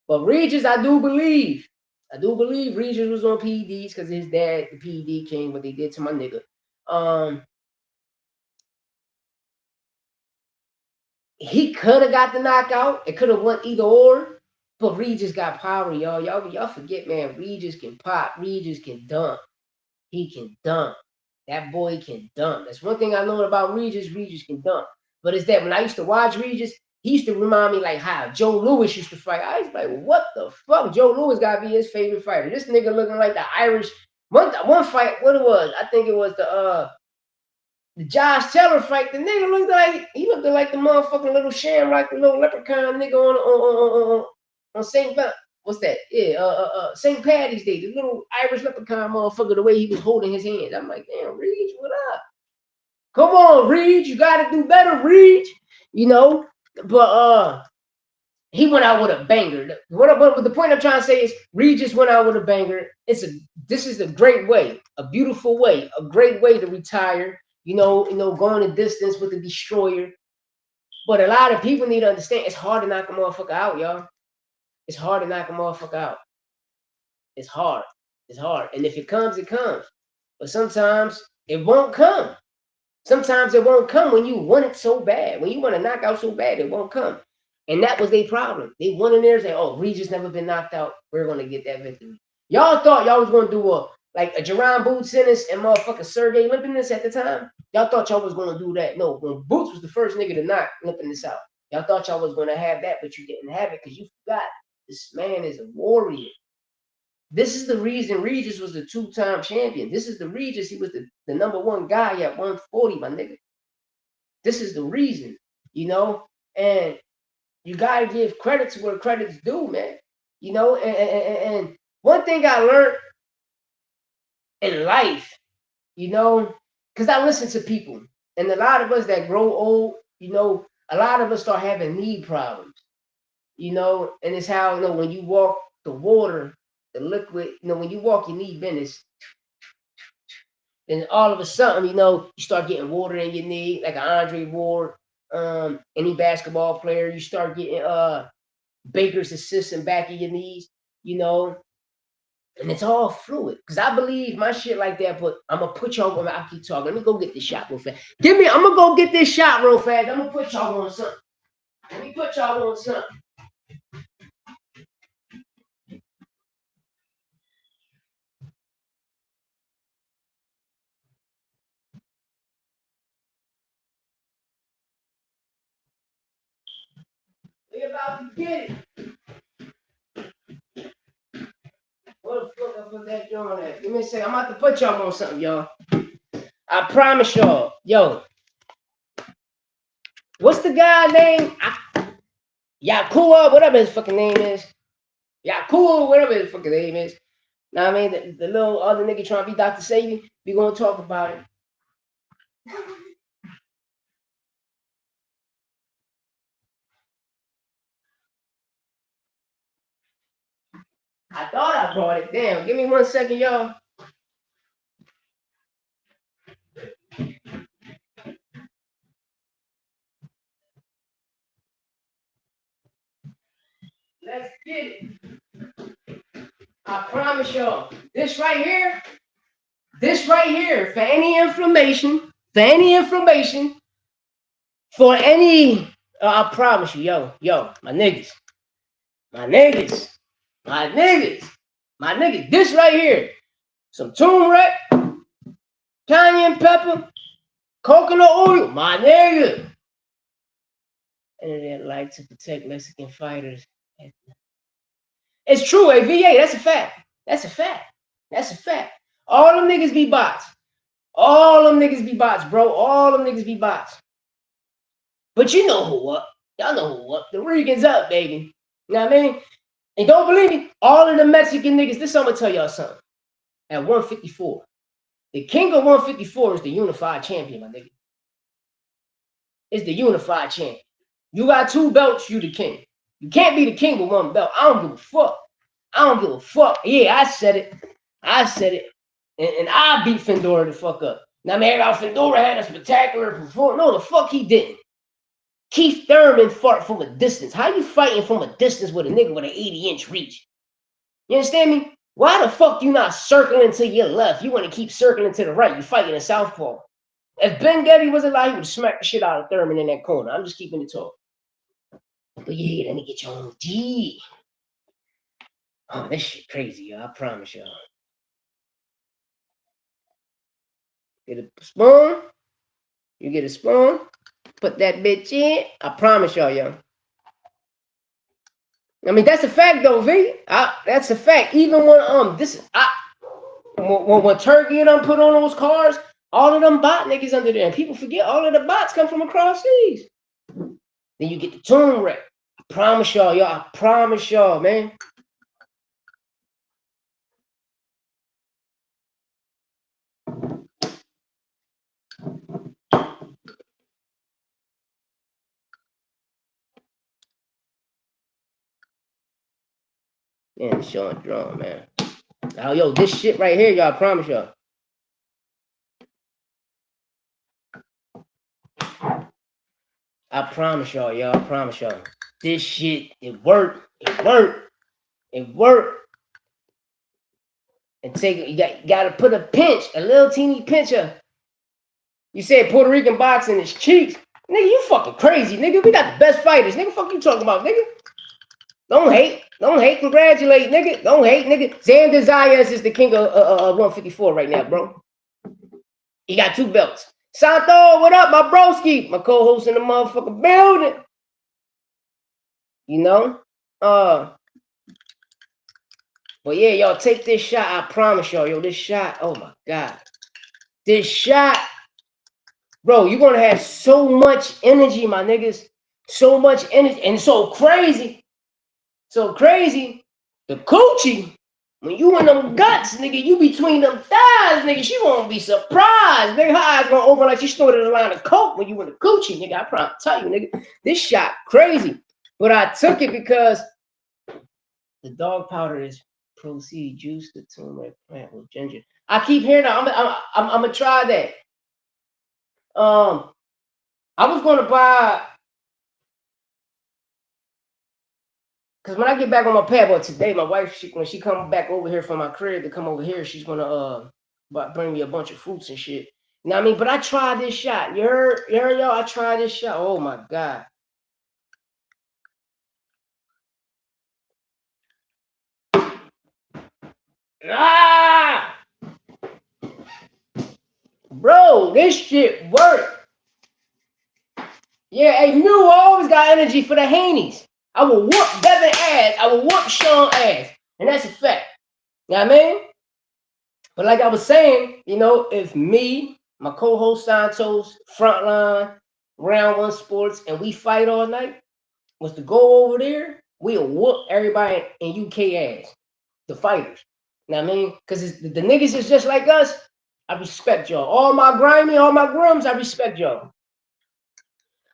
But Regis, I do believe Regis was on PEDs because his dad, the PED king, what they did to my nigga. He could have got the knockout. It could have went either or. But Regis got power, y'all. Y'all forget, man. Regis can pop. Regis can dunk. He can dunk. That boy can dunk. That's one thing I know about Regis. Regis can dunk. But it's that when I used to watch Regis, he used to remind me like how Joe Louis used to fight. I was like, what the fuck? Joe Louis got to be his favorite fighter. This nigga looking like the Irish. One fight, what it was? I think it was the Josh Taylor fight. The nigga looked like the motherfucking little sham, like the little leprechaun nigga on St. What's that? Yeah, St. Patty's Day, the little Irish leprechaun motherfucker, the way he was holding his hands. I'm like, damn, Reed, what up? Come on, Reed, you gotta do better, Reed. You know, but he went out with a banger. But the point I'm trying to say is Reed just went out with a banger. This is a great way, a beautiful way, a great way to retire. You know, going the distance with the destroyer. But a lot of people need to understand it's hard to knock a motherfucker out, y'all. It's hard to knock a motherfucker out. It's hard. It's hard. And if it comes, it comes. But sometimes it won't come. Sometimes it won't come when you want it so bad. When you want to knock out so bad, it won't come. And that was their problem. They went in there and said, oh, Regis never been knocked out. We're going to get that victory. Y'all thought y'all was going to do a Jerron Boots Ennis and motherfucker Sergey Lipinus at the time. Y'all thought y'all was going to do that. No, when Boots was the first nigga to knock Lipinus out. Y'all thought y'all was going to have that, but you didn't have it because you forgot. This man is a warrior. This is the reason Regis was the 2-time champion. This is the Regis. He was the number 1 guy at 140, my nigga. This is the reason, you know? And you got to give credit to where credit's due, man. You know? And one thing I learned in life, you know, because I listen to people. And a lot of us that grow old, you know, a lot of us start having knee problems. You know, and it's how, you know, when you walk the water, the liquid, you know, when you walk your knee business, then all of a sudden, you know, you start getting water in your knee, like an Andre Ward, any basketball player, you start getting Baker's assistant back in your knees, you know, and it's all fluid. Because I believe my shit like that, but I'm going to put y'all on, I'll keep talking. Let me go get this shot real fast. I'm going to go get this shot real fast. I'm going to put y'all on something. Let me put y'all on something. We about to get it. What the fuck I put that joint at? Give me a second. I'm about to put y'all on something, y'all. I promise y'all. Yo, what's the guy name? Yakua, whatever his fucking name is. Yakua, whatever his fucking name is. Now I mean, the little other nigga trying to be Dr. Sadie, we gonna talk about it. I thought I brought it down. Give me 1 second, y'all. Let's get it. I promise y'all. This right here, for any inflammation, I promise you, yo, my niggas, this right here, some turmeric, cayenne pepper, coconut oil, my nigga. Internet like to protect Mexican fighters. It's true, AVA, that's a fact. All them niggas be bots. Bro. All them niggas be bots. But you know who up. Y'all know who up. The Regans up, baby. You know what I mean? And don't believe me, all of the Mexican niggas, this I'm gonna tell y'all something. At 154. The king of 154 is the unified champion, my nigga. It's the unified champion. You got 2 belts, you the king. You can't be the king with 1 belt. I don't give a fuck. Yeah, I said it. And I beat Fedora the fuck up. Now, man, Fedora had a spectacular performance. No, the fuck he didn't. Keith Thurman fought from a distance. How you fighting from a distance with a nigga with an 80-inch reach? You understand me? Why the fuck you not circling to your left? You want to keep circling to the right. You fighting a southpaw. If Ben Getty was alive, he would smack the shit out of Thurman in that corner. I'm just keeping it talk. But yeah, let me get your own D. Oh, this shit crazy, y'all. I promise y'all. Get a spoon. You get a spoon. Put that bitch in. I promise y'all, yo. I mean, that's a fact, though, V. That's a fact. Even when when Turkey and them put on those cars, all of them bot niggas under there, and people forget all of the bots come from across seas. Then you get the turmeric. I promise y'all, I promise y'all, man. Man, showing drum, man. Oh, yo, this shit right here, y'all, I promise y'all. I promise y'all, I promise y'all. This shit, it worked. And you gotta put a pinch, a little teeny pinch of. You said Puerto Rican boxing is cheap. Nigga, you fucking crazy, nigga. We got the best fighters. Nigga, fuck you talking about, nigga? Don't hate. Congratulate, nigga. Don't hate, nigga. Xander Zayas is the king of 154 right now, bro. He got 2 belts. Santo, what up, my broski? My co-host in the motherfucking building. You know? But yeah, y'all take this shot. I promise y'all, yo, this shot. Oh my God. This shot. Bro, you're gonna have so much energy, my niggas. So much energy. And so crazy. The coochie. When you in them guts, nigga, you between them thighs, nigga, she won't be surprised. Nigga, her eyes gonna open like she snorted a line of coke when you in the coochie, nigga. I probably tell you, nigga, this shot crazy. But I took it because the dog powder is proceed juice, the turmeric plant with ginger. I keep hearing that. I'm gonna try that. I was gonna buy, because when I get back on my pad, well, today, my wife, when she comes back over here from my crib to come over here, she's gonna bring me a bunch of fruits and shit. You know what I mean? But I tried this shot. You heard y'all? I tried this shot. Oh my God. Ah! Bro, this shit worked. Yeah, hey, Mew always got energy for the Haneys. I will whoop Devin ass. I will whoop Sean ass. And that's a fact. You know what I mean? But like I was saying, you know, if me, my co-host Santos, Frontline, Round One Sports, and we fight all night, was to go over there, we'll whoop everybody in UK ass, the fighters. You know what I mean? Because the niggas is just like us. I respect y'all. All my grimy, all my grums, I respect y'all.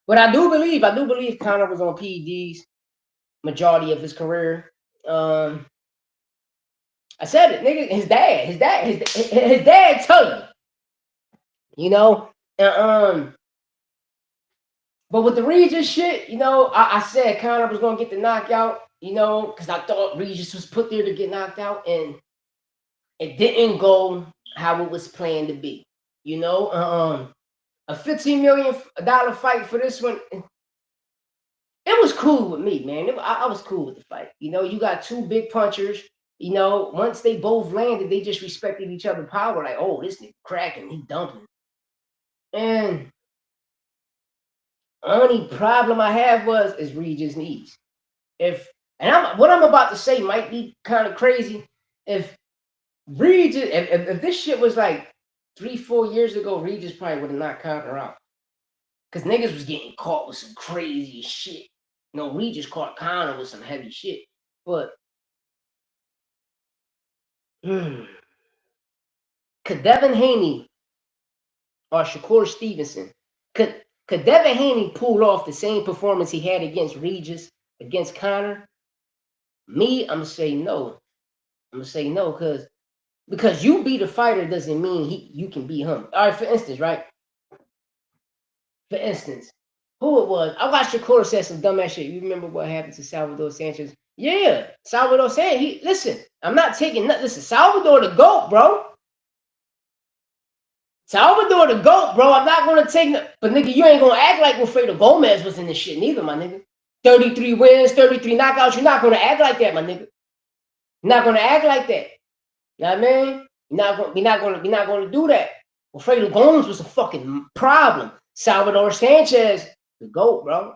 But I do believe Conor was on PEDs majority of his career. I said it, nigga. His dad tell you, you know. But with the Regis shit, you know, I said Conor was gonna get the knockout, you know, because I thought Regis was put there to get knocked out, and it didn't go how it was planned to be. You know, a $15 million fight for this one. It was cool with me, man. I was cool with the fight. You know, you got two big punchers. You know, once they both landed, they just respected each other's power. Like, oh, this nigga cracking, he dumping. And only problem I have is Regis' knees. What I'm about to say might be kind of crazy. If Regis, if this shit was like 3-4 years ago, Regis probably would have knocked Conor out. Because niggas was getting caught with some crazy shit. No, Regis caught Conor with some heavy shit. But could Devin Haney or Shakur Stevenson, could Devin Haney pull off the same performance he had against Regis, against Conor? Me, I'm gonna say no. I'm gonna say no, because you beat a fighter doesn't mean you can beat him. All right, for instance, right? For instance, who it was? I watched Shakur say some dumbass shit. You remember what happened to Salvador Sanchez? Yeah, Salvador Sanchez. Listen, I'm not taking nothing. Listen, Salvador the GOAT, bro. Salvador the GOAT, bro. I'm not gonna take no. But nigga, you ain't gonna act like Wilfredo Gomez was in this shit neither, my nigga. 33 wins, 33 knockouts. You're not gonna act like that, my nigga. You're not gonna act like that. You know what I mean? We're not gonna do that. Wilfredo Gomez was a fucking problem. Salvador Sanchez, the GOAT, bro.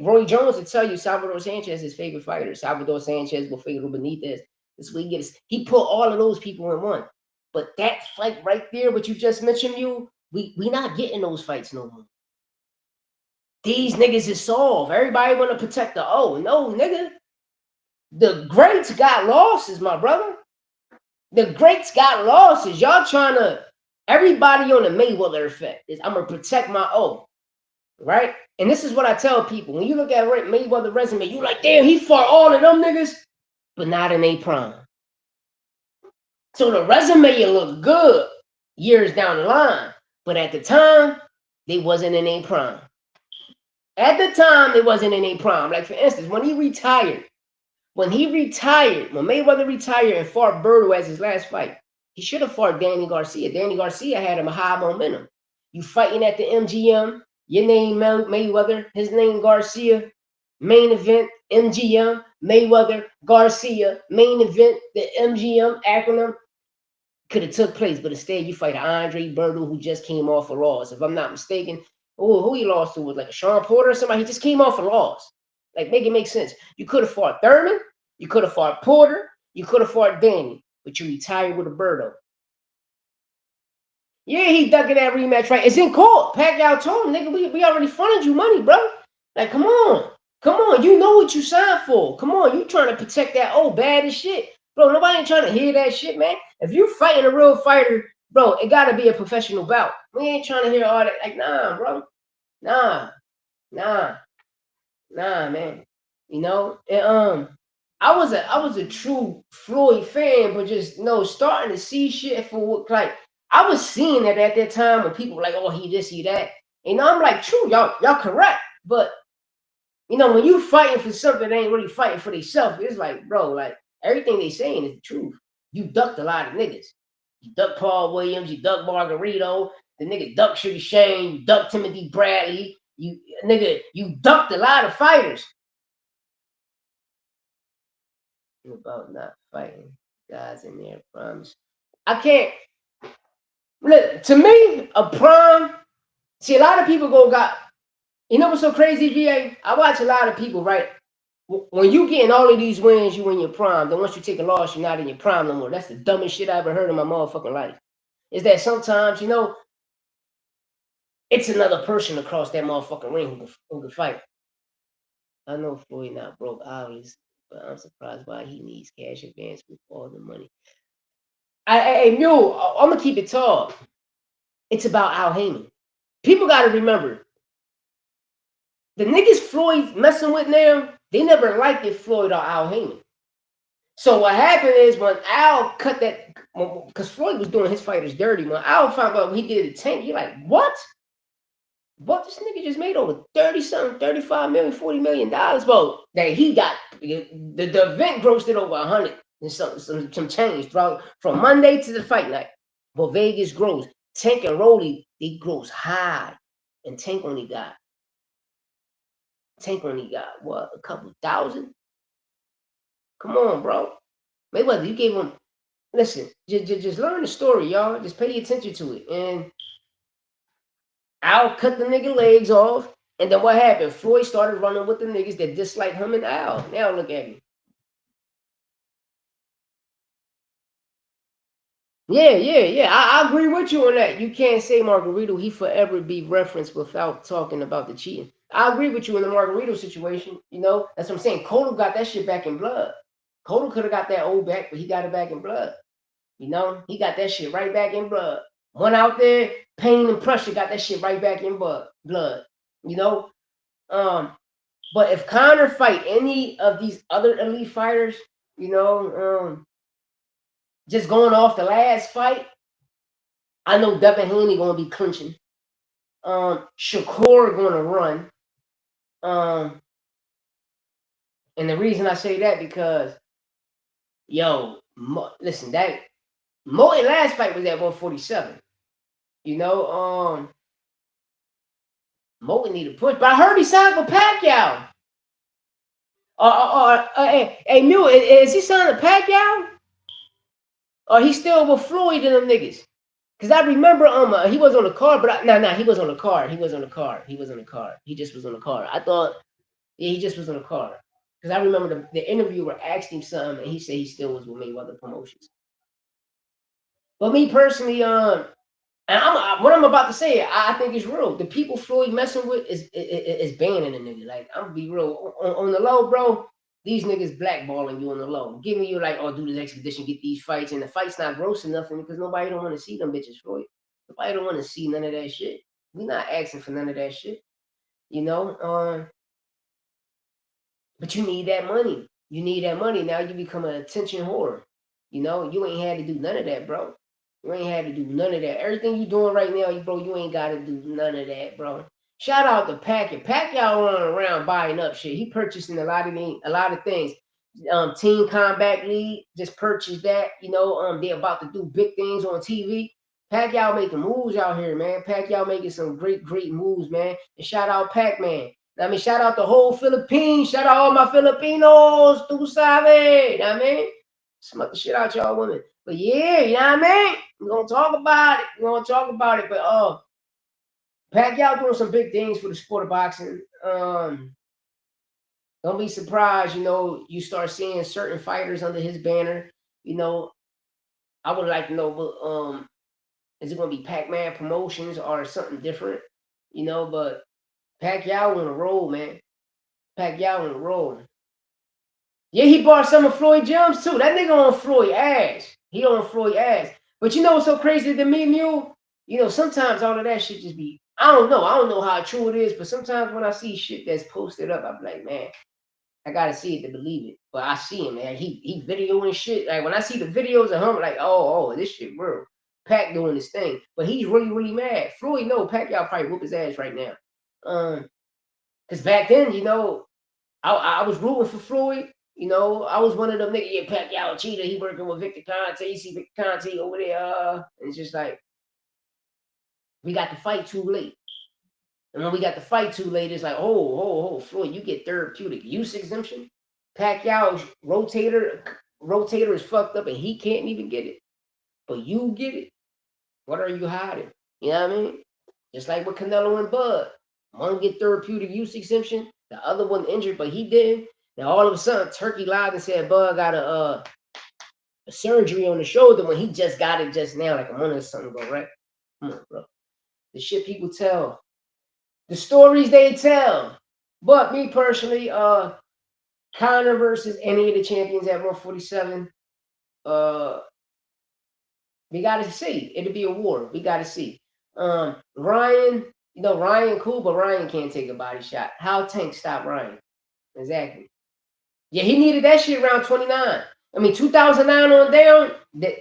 Roy Jones would tell you Salvador Sanchez is his favorite fighter. Salvador Sanchez, Wilfredo Benitez. This way he put all of those people in one. But that fight right there, what you just mentioned, we not getting those fights no more. These niggas is soft. Everybody want to protect the no, nigga. The greats got losses, my brother. The greats got losses. Y'all trying to, everybody on the Mayweather effect is I'm gonna protect my right? And this is what I tell people. When you look at Mayweather resume, you like, damn, he fought all of them niggas, but not in a prime. So the resume you look good years down the line, but at the time, they wasn't in a prime. At the time, they wasn't in a prime. Like for instance, when Mayweather retired and fought Berto as his last fight, he should have fought Danny Garcia. Danny Garcia had him a high momentum. You fighting at the MGM, your name Mayweather, his name Garcia, main event, MGM, Mayweather, Garcia, main event, the MGM acronym could have took place, but instead you fight Andre Berto, who just came off a loss. If I'm not mistaken, who he lost to was like a Sean Porter or somebody. He just came off a loss. Like, make it make sense. You could have fought Thurman, you could have fought Porter, you could have fought Danny, but you retired with a Berto. Yeah, he ducking that rematch, right? It's in court. Pacquiao told him, nigga, we already funded you money, bro. Like, come on. You know what you signed for. Come on, you trying to protect that bad as shit. Bro, nobody ain't trying to hear that shit, man. If you fighting a real fighter, bro, it gotta be a professional bout. We ain't trying to hear all that. Like, nah, bro. Nah, man. You know? And I was a true Floyd fan, but just starting to see shit for what, like, I was seeing it at that time when people were like, oh, he this, he that. And I'm like, true, y'all correct. But when you fighting for something that ain't really fighting for themselves, it's like, bro, like everything they saying is the truth. You ducked a lot of niggas. You ducked Paul Williams, you ducked Margarito, the nigga ducked Sugar Shane, you ducked Timothy Bradley, you ducked a lot of fighters. About not fighting guys in their primes. I can't. Look, to me, a prime. See, a lot of people got. You know what's so crazy, VA? I watch a lot of people, right? When you getting all of these wins, you in your prime. Then once you take a loss, you're not in your prime no more. That's the dumbest shit I ever heard in my motherfucking life. is that sometimes, you know, it's another person across that motherfucking ring who can fight. I know Floyd not broke, obviously, but I'm surprised why he needs cash advance with all the money. Hey, Mule, I'm gonna keep it tall. It's about Al Heyman. People got to remember the niggas Floyd messing with now. They never liked it, Floyd or Al Heyman. So what happened is when Al cut that, because Floyd was doing his fighters dirty. When Al found out he did a tank, he like, what? What, this nigga just made over 30 something, 35 million, $40 million. Well, that he got the event grossed it over 100 and some change throughout from Monday to the fight night. But Vegas grows. Tank and Rolly, they grows high. And Tank only got what, a couple thousand? Come on, bro. Mayweather, you gave him, listen, just learn the story, y'all. Just pay attention to it. And Al cut the nigga legs off. And then what happened? Floyd started running with the niggas that dislike him and Al. Now look at me. Yeah. I agree with you on that. You can't say Margarito, he forever be referenced without talking about the cheating. I agree with you in the Margarito situation. You know, that's what I'm saying. Cotto got that shit back in blood. Cotto could have got that old back, but he got it back in blood. You know, he got that shit right back in blood. Went out there, pain and pressure, got that shit right back in blood. You know, but if Conor fight any of these other elite fighters, you know, just going off the last fight, I know Devin Haney gonna be clinching. Shakur gonna run. And the reason I say that because, yo, listen, that Moten last fight was at 147. You know, Moten need a push, but I heard he signed for Pacquiao. Hey, Mule, is he signed to Pacquiao? Or he still with Floyd and them niggas? Because I remember he was on the card, but he was on the card. He was on the card. He just was on the card. I thought, yeah, he just was on the card. Because I remember the interviewer asked him something, and he said he still was with Mayweather Promotions. But me personally, and what I'm about to say, I think it's real. The people Floyd messing with is banning a nigga. Like, I'm gonna be real on the low, bro. These niggas blackballing you on the low, giving you like, oh, do this expedition, get these fights, and the fight's not gross enough because nobody don't want to see them bitches, Floyd. Nobody don't want to see none of that shit. We not asking for none of that shit, you know. But you need that money. You need that money. Now you become an attention whore. You know, you ain't had to do none of that, bro. You ain't had to do none of that. Everything you doing right now, you ain't got to do none of that, bro. Shout out to Pacquiao. Pacquiao running around buying up shit. He purchasing a lot of things. Team Combat League just purchased that. You know, they about to do big things on TV. Pacquiao making moves out here, man. Pacquiao making some great moves, man. And shout out Pac-Man. I mean, shout out the whole Philippines. Shout out all my Filipinos. Tu sabe. You know what I mean? Smack the shit out y'all women. But yeah, you know what I mean? We're going to talk about it. But Pacquiao doing some big things for the sport of boxing. Don't be surprised, you know, you start seeing certain fighters under his banner. You know, I would like to know, is it going to be Pac-Man Promotions or something different? You know, but Pacquiao on the roll, man. Pacquiao on the roll. Yeah, he bought some of Floyd Jones too. That nigga on Floyd ass. He on Floyd ass. But you know what's so crazy to me, Mule? You know, sometimes all of that shit just be, I don't know how true it is, but sometimes when I see shit that's posted up, I'm like, man, I gotta see it to believe it. But I see him, man. He videoing shit. Like when I see the videos of him, like, oh, this shit real. Pac doing this thing. But he's really mad. Floyd know Pacquiao probably whoop his ass right now. Because back then, you know, I was rooting for Floyd. You know, I was one of them niggas, yeah, Pacquiao cheater. He working with Victor Conte. You see Victor Conte over there. And it's just like, we got the fight too late. And when we got the fight too late, it's like, oh, Floyd, you get therapeutic use exemption. Pacquiao's rotator is fucked up and he can't even get it. But you get it. What are you hiding? You know what I mean? Just like with Canelo and Bud. One get therapeutic use exemption, the other one injured, but he didn't. Now all of a sudden, Turkey lied and said Bud got a surgery on the shoulder when he just got it just now, like a month or something ago, right? Come on, bro. The shit people tell, the stories they tell. But me personally, Conor versus any of the champions at 147, uh, we got to see. It'll be a war. We got to see. Ryan, Ryan cool, but Ryan can't take a body shot. How Tank stop Ryan? Exactly. Yeah, he needed that shit around 29. I mean, 2009 on down. That,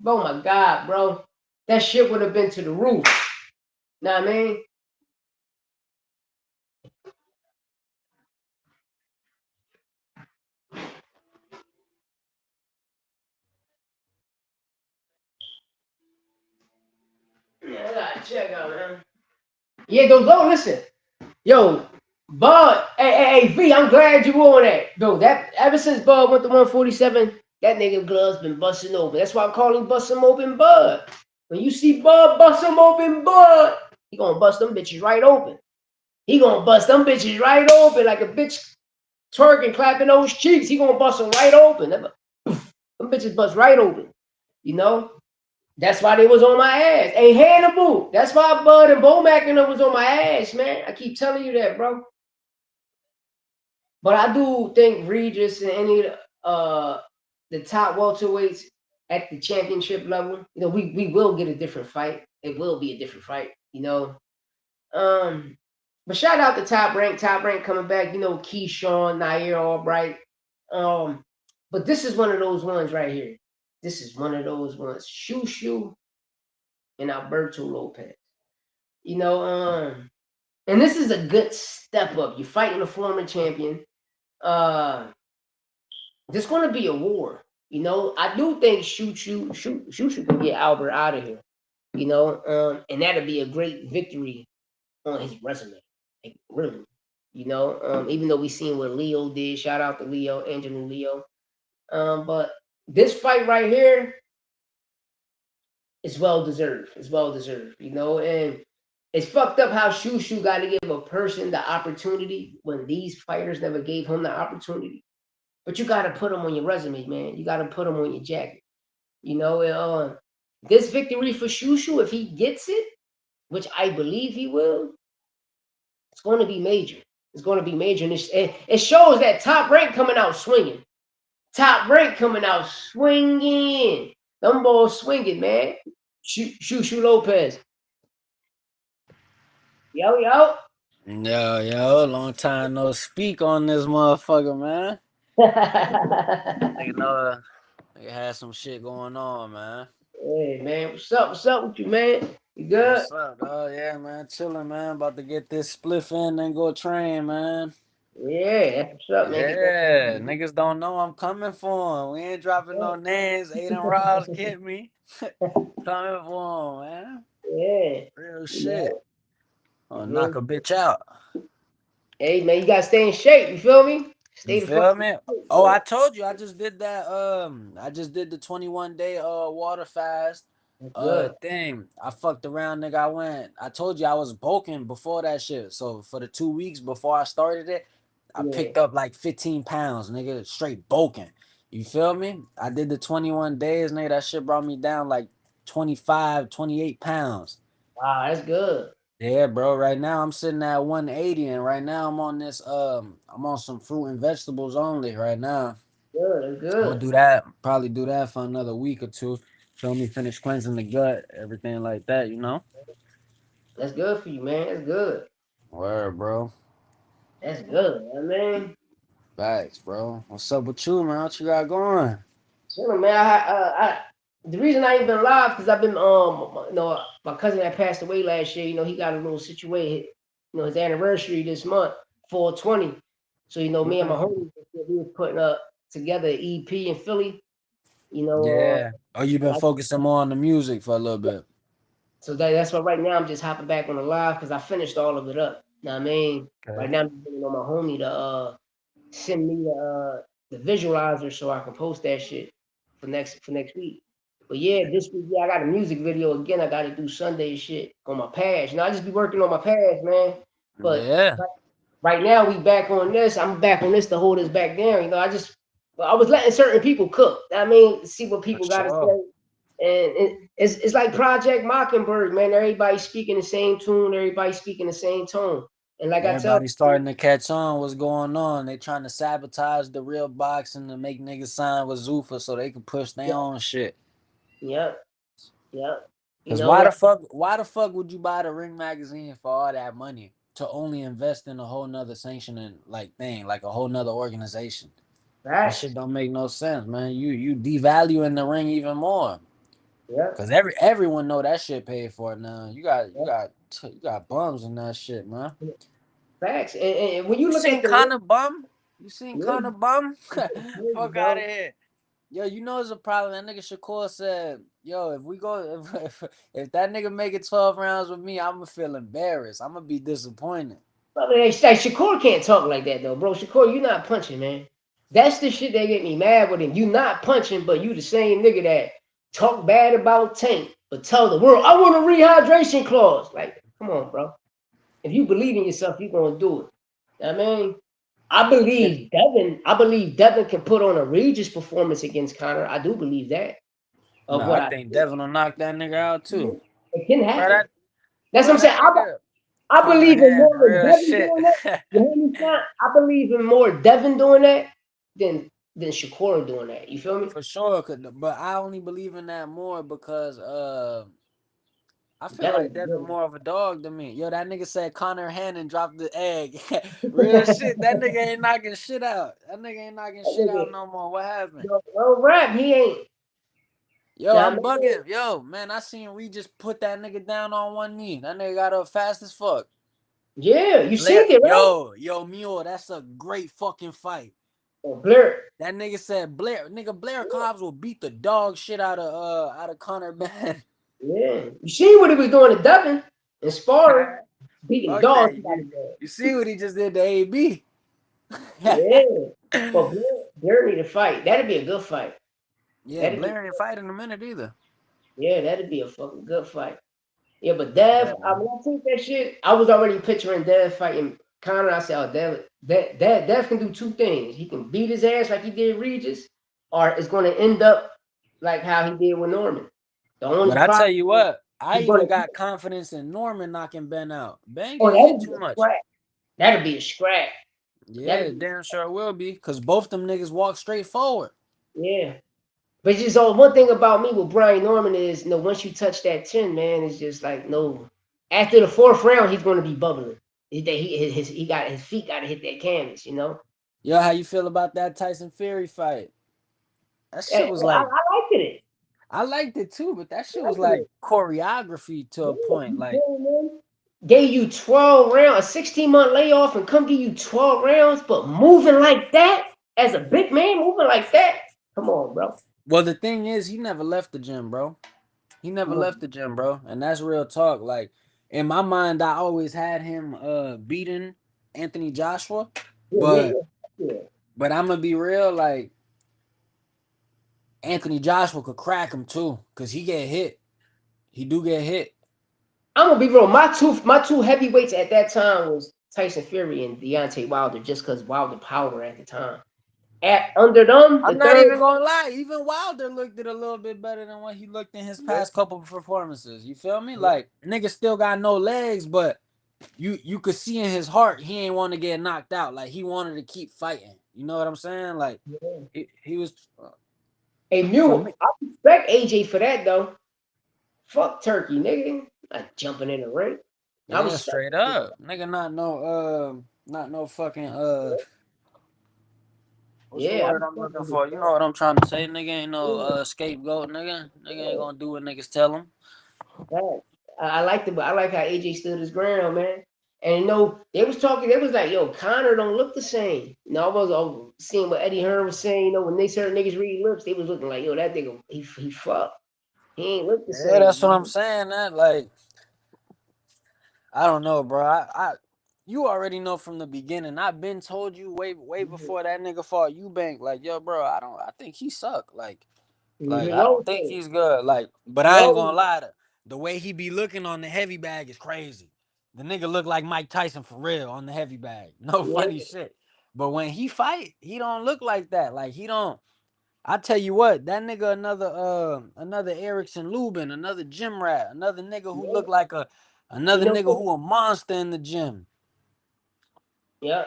oh my God, bro, that shit would have been to the roof. Know what I mean? Yeah, I gotta check out, man. Yeah, don't listen. Yo, Bud, hey, V, I'm glad you on that. Bro, that ever since Bud went to 147, that nigga gloves been busting open. That's why I call him bust him open Bud. When you see Bud bust him open Bud, he gonna bust them bitches right open. He gonna bust them bitches right open like a bitch twerking, clapping those cheeks. He gonna bust them right open. Them bitches bust right open. You know? That's why they was on my ass. Hey, Hannibal. That's why Bud and Bomac and them was on my ass, man. I keep telling you that, bro. But I do think Regis and any of the top welterweights at the championship level, we will get a different fight. It will be a different fight, But shout out to Top Rank coming back, Keyshawn, Nair, Albright. But this is one of those ones right here. This is one of those ones. Shushu and Alberto Lopez. And this is a good step up. You're fighting a former champion. There's going to be a war. I do think Shushu can get Albert out of here. And that'll be a great victory on his resume. Like, really. Even though we seen what Leo did, shout out to Leo, Angelo Leo. But this fight right here is well deserved. It's well deserved, and it's fucked up how Shushu got to give a person the opportunity when these fighters never gave him the opportunity. But you got to put them on your resume, man. You got to put them on your jacket. This victory for Shushu, if he gets it, which I believe he will, it's going to be major. It's going to be major. And it shows that Top Rank coming out swinging. Top Rank coming out swinging. Them balls swinging, man. Shushu Lopez. Yo. Yo, long time no speak on this motherfucker, man. Nigga had some shit going on, man. Hey, man. What's up? What's up with you, man? You good? What's up, dog? Yeah, man, chilling, man. About to get this spliff in and go train, man. Yeah, that's what's up, man. Get that. Yeah, niggas don't know I'm coming for him. We ain't dropping no names. Aiden Ross get me. Coming for him, man. Yeah. Real You shit. know. Oh, knock Mhm. a bitch out. Hey, man, you gotta stay in shape. You feel me? You Stay the fuck feel in me? shape, Oh, man. I told you I just did that. I just did the 21-day water fast That's good. thing. I fucked around, nigga. I told you I was bulking before that shit. So for the 2 weeks before I started it, I Yeah. picked up like 15 pounds, nigga, straight bulking. You feel me? I did the 21 days, nigga. That shit brought me down like 25, 28 pounds. Wow, that's good. Yeah, bro. Right now I'm sitting at 180, and right now I'm on this. I'm on some fruit and vegetables only right now. Good. That's I'm gonna good. do that. Probably do that for another week or two. Feel me? Finish cleansing the gut, everything like that. You know. That's good for you, man. That's good. Word, bro. That's good, man. Facts, bro. What's up with you, man? What you got going? Chilling, man. The reason I ain't been live because I've been my cousin that passed away last year. He got a little situation. His anniversary this month, 420. So me and my Mm. homies, we was putting up together an EP in Philly. You know, Yeah. Oh, you been like focusing more on the music for a little bit. so that's why right now I'm just hopping back on the live because I finished all of it up. Know what I mean? Okay. Right now I'm just waiting on my homie to send me the visualizer so I can post that shit for next week. But yeah, this week, I got a music video again. I got to do Sunday shit on my page. I just be working on my page, man. But Yeah. right now we back on this. I'm back on this to hold us back down. I just But I was letting certain people cook. I mean, see what For people got to sure. say. And it's like Project Mockingbird, man. Everybody speaking the same tune. Everybody speaking the same tone. And like I tell Everybody starting to catch on what's going on. They trying to sabotage the real boxing to make niggas sign with Zuffa so they can push their yeah, own shit. yeah, yeah. You Cause know, why the fuck would you buy the Ring magazine for all that money to only invest in a whole nother sanctioning like thing, like a whole nother organization? That shit facts. don't make no sense, man. You devaluing the ring even more. Yeah, Cause everyone know that shit paid for it now. yeah, You got bums in that shit, man. yeah. Facts. And when you You look at seen the ring, Conor Bum? You seen yeah, Conor Bum? it's crazy, Fuck out bro. of here. Yo, you know it's a problem. That nigga Shakur said, "Yo, if we go, if that nigga make it 12 rounds with me, I'ma feel embarrassed. I'ma be disappointed." Brother, like Shakur can't talk like that though, bro. Shakur, you not punching, man. That's the shit that get me mad with him. You not punching, but you the same nigga that talk bad about Tank, but tell the world, I want a rehydration clause. Like, come on, bro. If you believe in yourself, you gonna do it. I mean, I believe Devin can put on a Regis performance against Conor. I do believe that. Of No, what I I think think. Devin will knock that nigga out too. It can Bro, happen. that That's what bro, I'm saying. that nigga I Conor believe in had more of real Devin shit. doing that. You hear me, son? I believe in more Devin doing that than Shakur doing that. You feel me? For sure, but I only believe in that more because I feel Devin like is Devin good. more of a dog than me. Yo, that nigga said Connor Hannon dropped the egg. Real shit. That nigga ain't knocking shit out. That nigga ain't knocking That shit nigga, out no more. What happened? no rap. He ain't. Yo, Nah, I'm man. bugging. Yo, man, I seen Regis put that nigga down on one knee. That nigga got up fast as fuck. Yeah, you Blair, seen it, right? Mule, that's a great fucking fight. Oh, Blair. That nigga said Blair Cobbs will beat the dog shit out of Conor Benn. Yeah, you seen what he was doing to Devin in sparring, beating Fuck that. dogs out of there. You see what he just did to AB? Yeah, but Blair need to fight. That'd be a good fight. Yeah, That'd be Blair ain't fighting in a minute either. yeah, that'd be a fucking good fight. Yeah, but Dev, Yeah, I mean, man. I think that shit. I was already picturing Dev fighting Conor. I said, oh, Dev can do two things. He can beat his ass like he did Regis, or it's going to end up like how he did with Norman. The only But I tell problem you is what, I he's going even to. got confidence in Norman knocking Ben out. Ben Oh, get hit too much. that'd be a scrap. That'd Yeah, be damn sure it will be. Cause both them niggas walk straight forward. yeah. But just one thing about me with Brian Norman is, once you touch that 10, man, it's just like no. After the fourth round, he's going to be bubbling. His feet got to hit that canvas. Yo, how you feel about that Tyson Fury fight? That shit was I like liked it. I liked it too, but that I shit was liked like it. choreography to a Yeah, point. you Like, came in, gave you 12 rounds, a 16-month layoff, and come give you 12 rounds, but moving like that as a big man, moving like that. Come on, bro. well, the thing is, he never left the gym, bro. He never Come on. left the gym, bro. And that's real talk. Like, in my mind, I always had him beating Anthony Joshua. Yeah, yeah, But yeah, yeah. I'm gonna be real, like Anthony Joshua could crack him too, cause he get hit. He do get hit. I'm gonna be real. My two heavyweights at that time was Tyson Fury and Deontay Wilder, just because Wilder power at the time. Under them, the I'm not third, even gonna lie. Even Wilder looked it a little bit better than what he looked in his past couple of performances. You feel me? Like nigga still got no legs, but you could see in his heart he ain't want to get knocked out. Like he wanted to keep fighting. You know what I'm saying? Like yeah. he was Hey, for me. Mule, I respect AJ for that though. Fuck Turkey, nigga. Not jumping in the ring. I Yeah, respect straight him. up, nigga. Not no fucking What's the Yeah, I word I'm respect looking him. for? You know what I'm trying to say, nigga. Ain't no Yeah, scapegoat, nigga. Nigga ain't yeah. gonna do what niggas tell him. Facts. I like how AJ stood his ground, man. And they was talking, they was like, yo, Connor don't look the same. I was seeing what Eddie Hearn was saying, when they certain niggas read lips, they was looking like, yo, that nigga, he fucked. He ain't look the Yeah, same. that's what I'm saying. That like I don't know, bro. You already know from the beginning. I've been told you way before that nigga fought Eubank. Like, yo, bro, I think he suck. Like I don't think Okay. he's good. Like, but I ain't No, gonna lie the way he be looking on the heavy bag is crazy. The nigga look like Mike Tyson for real on the heavy bag. No yeah, funny shit. But when he fight, he don't look like that. Like he don't. I tell you what, that nigga another Erickson Lubin, another gym rat, another nigga who Yeah. look like You another know nigga what? who a monster in the gym. Yeah.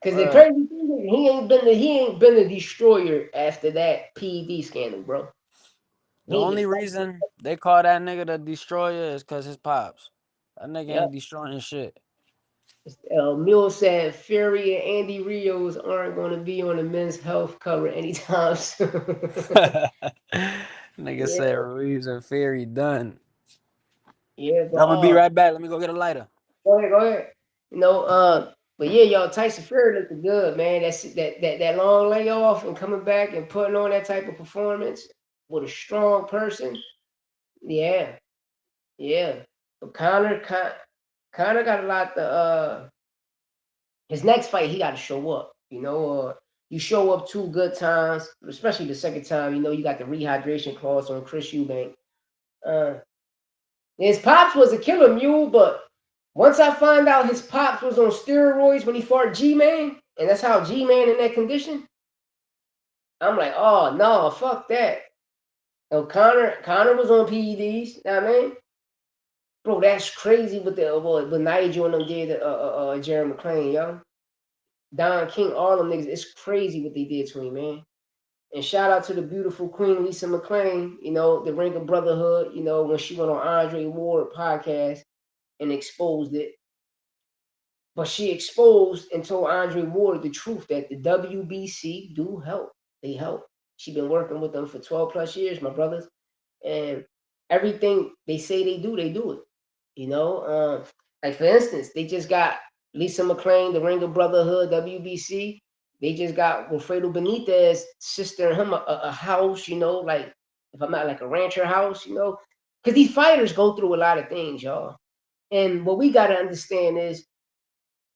Because the Bruh. crazy thing is, he ain't been a destroyer after that PED scandal, bro. The He ain't only been. reason they call that nigga the destroyer is cause his pops. That nigga Yeah. ain't destroying shit. Mule said Fury and Andy Rios aren't going to be on the men's health cover anytime soon. Nigga Yeah, said Ruiz and Ferry done. yeah, but I'm gonna be right back. Let me go get a lighter. go ahead. You know, but yeah, y'all, Tyson Fury looked good, man. That long layoff and coming back and putting on that type of performance with a strong person. Yeah, yeah. But Conor got a lot to his next fight, he got to show up. You show up 2 good times, especially the second time. You got the rehydration clause on Chris Eubank. Uh, his pops was a killer mule, but once I find out his pops was on steroids when he fought G-Man, and that's how G-Man in that condition, I'm like, oh no, fuck that. Conor was on PEDs. Know what I mean, bro, that's crazy. With Nigel and them did Jerry McClain, yo. Don King, all them niggas. It's crazy what they did to him, man. And shout out to the beautiful Queen Lisa McClain, the Ring of Brotherhood, when she went on Andre Ward podcast and exposed it. But she exposed and told Andre Ward the truth that the WBC do help. They help. She been working with them for 12 plus years, my brothers. And everything they say they do it. Like for instance, they just got Lisa McClain, the Ring of Brotherhood, WBC. They just got Wilfredo Benitez, sister and him a house, like if I'm not like a rancher house, because these fighters go through a lot of things, y'all. And what we got to understand is,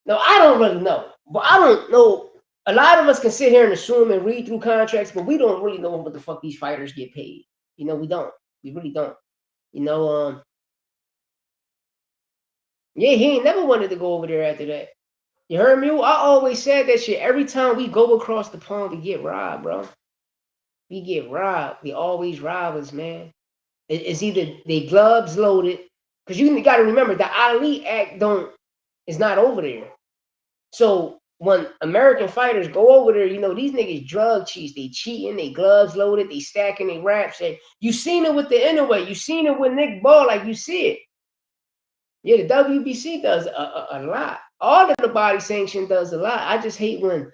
no, I don't really know, but I don't know. A lot of us can sit here and assume and read through contracts, but we don't really know what the fuck these fighters get paid. We don't. We really don't. You know, um, yeah, he ain't never wanted to go over there after that. You heard me? I always said that shit. Every time we go across the pond, we get robbed, bro. We get robbed. They always rob us, man. It's either they gloves loaded, because you got to remember the Ali Act is not over there. So when American fighters go over there, these niggas drug cheats. They cheating, they gloves loaded, they stacking, they raps. And you seen it with the Inouye. You seen it with Nick Ball, like you see it. Yeah, the WBC does a lot. All of the body sanction does a lot. I just hate when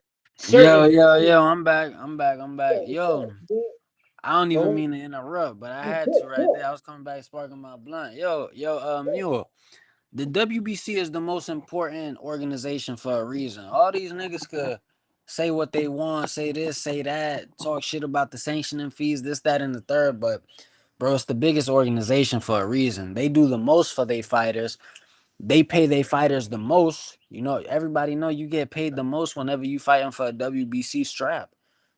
Yo, certain. yo, yo, I'm back. I'm back. Yo, Yeah, I don't even go mean to interrupt, but I had ahead. to right there. I was coming back sparking my blunt. Mule. The WBC is the most important organization for a reason. All these niggas could say what they want, say this, say that, talk shit about the sanctioning fees, this, that, and the third, but bro, it's the biggest organization for a reason. They do the most for their fighters. They pay their fighters the most. Everybody know you get paid the most whenever you fighting for a WBC strap.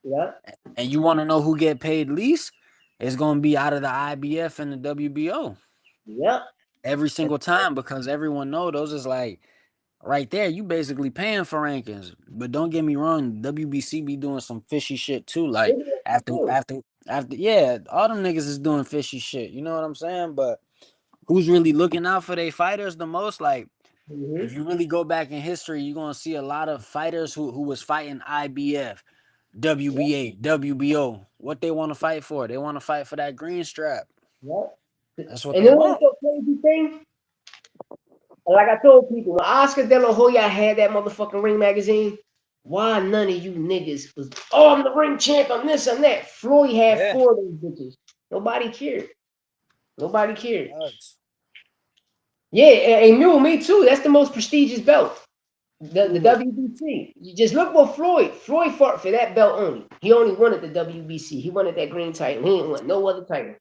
Yeah, And you want to know who get paid least? It's gonna be out of the IBF and the WBO yeah, every single time because everyone know those is like right there. You basically paying for rankings. But don't get me wrong, WBC be doing some fishy shit too. Like after yeah, all them niggas is doing fishy shit. You know what I'm saying? But who's really looking out for their fighters the most? Like if mm-hmm. you really go back in history, you're gonna see a lot of fighters who was fighting IBF, Yeah, WBA, WBO. What they want to fight for? They want to fight for that green strap. yeah. That's what And they then what's want. the crazy thing? Like I told people, when Oscar De La Hoya had that motherfucking Ring magazine, why none of you niggas was, oh, I'm the ring champ, I'm this, I'm that. Floyd had Yeah. 4 of those bitches. Nobody cared. Nobody cared. Nuts. Yeah, and Mule, me too. That's the most prestigious belt. The Ooh. WBC. You just look what Floyd fought for that belt only. He only wanted the WBC. He wanted that green title. He ain't want no other title.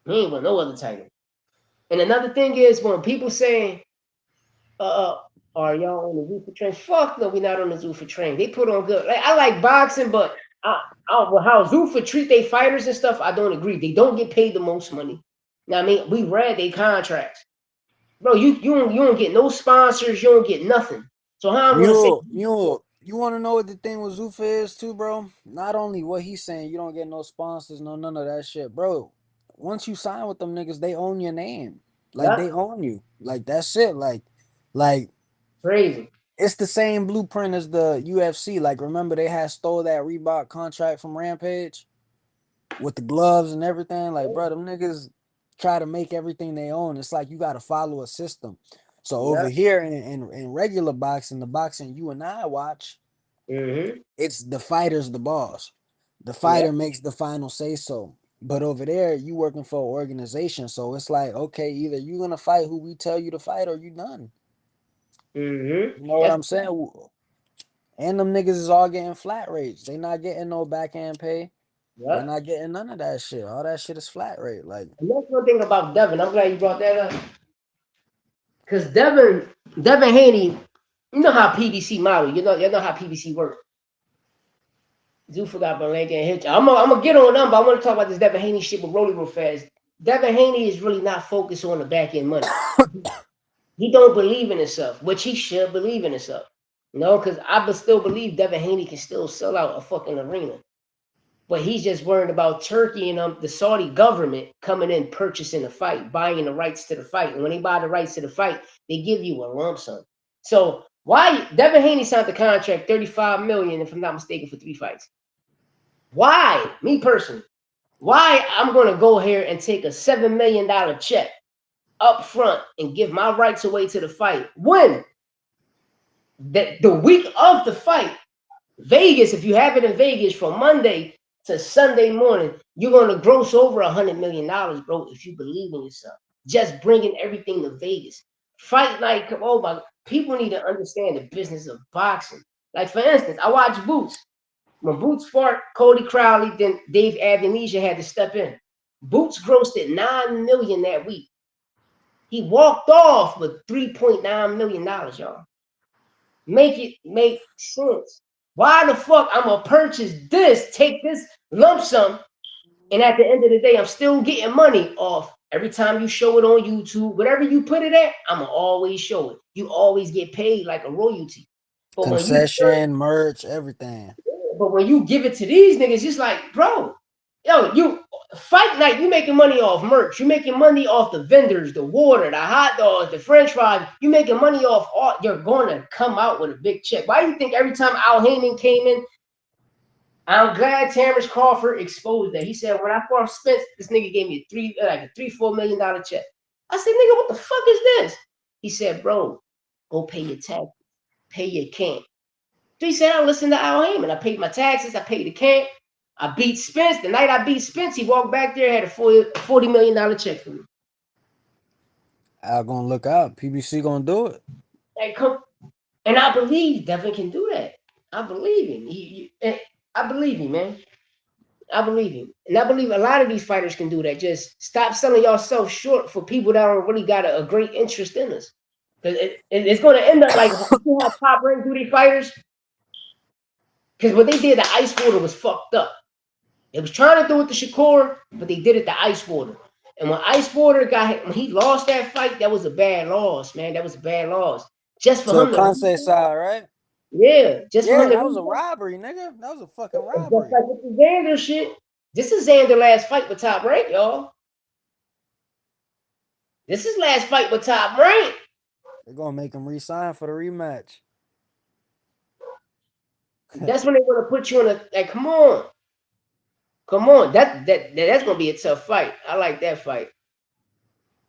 He ain't want no other title. And another thing is when people saying, uh, are y'all on the Zuffa train? Fuck no, we're not on the Zuffa train. They put on good. Like I like boxing, but how Zuffa treat their fighters and stuff, I don't agree. They don't get paid the most money. Now I mean, we read their contracts, bro. You don't get no sponsors. You don't get nothing. So how I'm gonna say? Mule, You want to know what the thing with Zuffa is too, bro? Not only what he's saying, you don't get no sponsors, no none of that shit, bro. Once you sign with them niggas, they own your name. Like Yeah, they own you. Like that's it. Like crazy. it's the same blueprint as the UFC. Like remember they had stole that Reebok contract from Rampage with the gloves and everything. Like bro, them niggas try to make everything they own. It's like you got to follow a system. So over Yeah. here in regular boxing, the boxing you and I watch, Mm-hmm. it's the fighter's the boss. The Yeah. fighter makes the final say so. But over there, you working for an organization, so it's like, okay, either you gonna fight who we tell you to fight, or you done. Mm-hmm. You know what That's I'm saying? And them niggas is all getting flat rates. They not getting no back end pay. They yeah. not getting none of that shit. All that shit is flat rate. Like And that's one thing about Devin. I'm glad you brought that up. Because Devin Haney, you know how PBC model, you know how PBC works. Zoo forgot about Lane getting hit. I'm gonna get on them, but I want to talk about this Devin Haney shit with Rolly real fast. Devin Haney is really not focused on the back end money. He don't believe in himself, which he should believe in himself. No, because still believe Devin Haney can still sell out a fucking arena. But he's just worried about Turkey and the Saudi government coming in, purchasing the fight, buying the rights to the fight. And when they buy the rights to the fight, they give you a lump sum. So why Devin Haney signed the contract, 35 million, if I'm not mistaken, for 3 fights. Why, me personally, why I'm gonna go here and take a $7 million check up front and give my rights away to the fight when the week of the fight, Vegas, if you have it in Vegas from Monday to Sunday morning, you're gonna gross over $100 million, bro. If you believe in yourself, just bringing everything to Vegas. Fight night, oh my! People need to understand the business of boxing. Like for instance, I watch Boots. When Boots fought Cody Crowley, then Dave Avenesia had to step in. Boots grossed at $9 million that week. He walked off with $3.9 million, y'all. Make it make sense. Why the fuck I'm gonna purchase this, take this lump sum, and at the end of the day, I'm still getting money off every time you show it on YouTube. Whatever you put it at, I'ma always show it. You always get paid like a royalty. But when you concession, merch, everything. but when you give it to these niggas, it's like, bro, yo, you fight night, you making money off merch. You making money off the vendors, the water, the hot dogs, the french fries. You making money off all. You're going to come out with a big check. Why do you think every time Al Heyman came in, I'm glad Terrence Crawford exposed that. He said, when I fought Spence, this nigga gave me $4 million check. I said, nigga, what the fuck is this? He said, bro, go pay your tax, pay your camp. So he said, I listened to Al Heyman. I paid my taxes. I paid the camp. I beat Spence. The night I beat Spence, he walked back there, had a $40 million check for me. Al gonna look out. PBC gonna do it. Like, come, and I believe Devin can do that. I believe him. I believe him, man. I believe him. And I believe a lot of these fighters can do that. Just stop selling yourself short for people that don't really got a great interest in us. Because it's going to end up like you have Top Rank do these fighters. Because what they did, the ice water was fucked up. They was trying to do it to Shakur, but they did it to Ice Water. And when Ice Water when he lost that fight, that was a bad loss, man. That was a bad loss. Just for To him to, Kansai side, right? yeah, just for Yeah, him to, that was a robbery, nigga. That was a fucking just robbery. like with the Xander shit. This is Xander last fight with Top Rank, y'all. This is last fight with Top Rank. They're gonna make him resign for the rematch. That's when they want to put you in a like. Come on. That's gonna be a tough fight. I like that fight.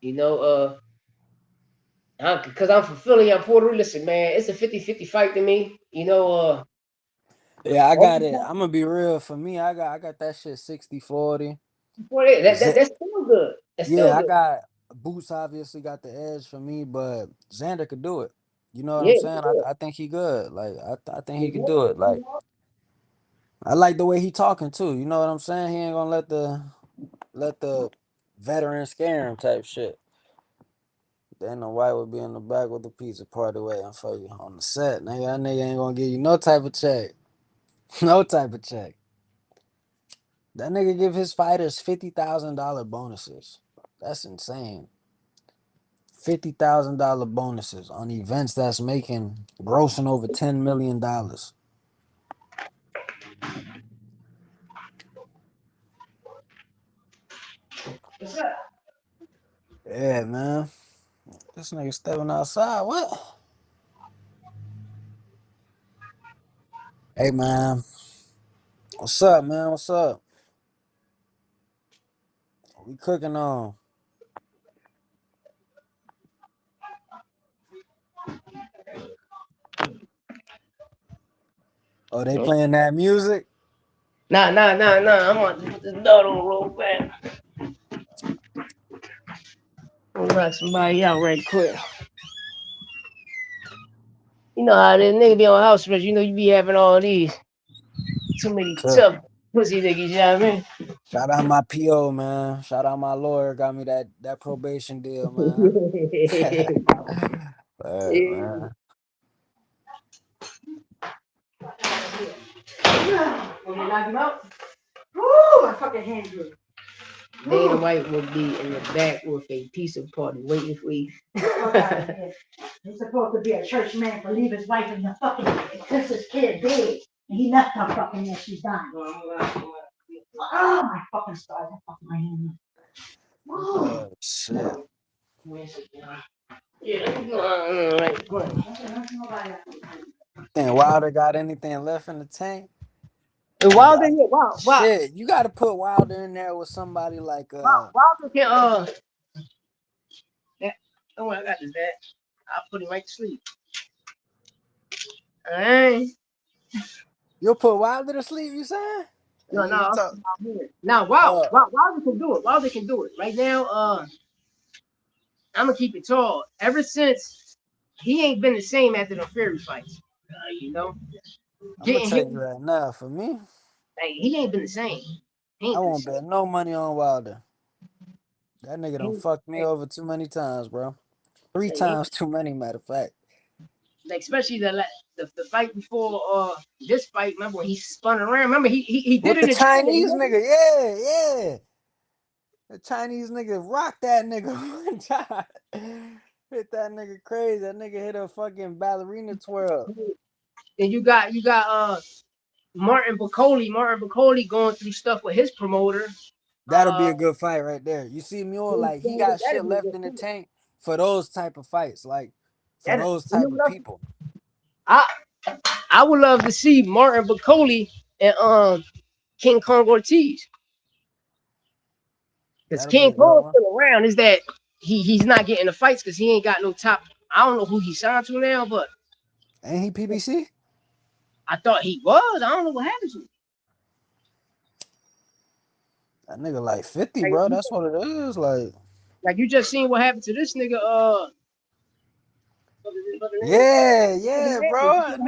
You know, because I'm from Philly, I'm Puerto Rico. Listen, man, it's a 50-50 fight to me. Yeah, I got it. I'm gonna be real. For me, I got that shit 60-40. That's still good. That's still Yeah, I good. got Boots obviously got the edge for me, but Xander could do it. You know what I'm Yeah, saying? I think he good. Like I think he could do it. Like good. I like the way he talking too. You know what I'm saying? He ain't gonna let the veteran scare him type shit. Dana White would be in the back with the pizza party waiting for you on the set. Nigga, that nigga ain't gonna give you no type of check. No type of check. That nigga give his fighters $50,000 bonuses. That's insane. $50,000 bonuses on events that's making grossing over $10 million. What's up? Yeah, man. This nigga stepping outside. What? Hey, man. What's up, man? What's up? What we cooking on? Oh, they playing that music? Nah. I'm on to put this dog on roll back. I'm gonna knock somebody out right quick. You know how this nigga be on house arrest. You know you be having all these too many Cook. tough pussy niggas. You know what I Shout out my PO, man. Shout out my lawyer. Got me that probation deal, man. mean? Word, man. Want me to knock him out? Woo, my fucking hands hurt. Dana White will be in the back with a pizza party waiting for you. Fuck out of here. He's supposed to be a church man to leave his wife in the fucking since his kid dead. And he left her fucking there, she's dying. Oh my fucking stars, I fucking my hand. Oh, shit. Yeah, right. Go ahead. Think Wilder got anything left in the tank? And Wilder, yeah, wow. Shit, you got to put Wilder in there with somebody like Wilder can yeah, don't worry, I got this dad. I'll put him right to sleep. Alright. You'll put Wilder to sleep, you saying? No, You I'm talk, here. Now Wilder can do it. Wilder can do it. Right now, I'm gonna keep it tall. Ever since he ain't been the same after the Fury fights. You know? I'm gonna Getting tell hit, you right now, for me, like, he ain't been the same. He I ain't been the won't same. bet no money on Wilder. That nigga done He, fucked me over too many times, bro. Three like, he, times too many, matter of fact. like especially the fight before this fight. Remember when he spun around? Remember he did With it the in China. Chinese nigga, yeah. The Chinese nigga rocked that nigga one time. Hit that nigga crazy. That nigga hit a fucking ballerina twirl. And you got Martin Bacoli. Martin Bacoli going through stuff with his promoter. That'll be a good fight right there. You see Mule, like he got shit That'd be a left good in the fight. tank for those type of fights, like for That, those you know type of what people. I I would love to see Martin Bacoli and King Kong Ortiz. Because That'll be King a good Kong's one. still around. Is that he's not getting the fights because he ain't got no top. I don't know who he signed to now, but Ain't he PBC? I thought he was. I don't know what happened to him. That nigga like 50, Like, bro. That's what it is. like you just seen what happened to this nigga. Yeah, bro. That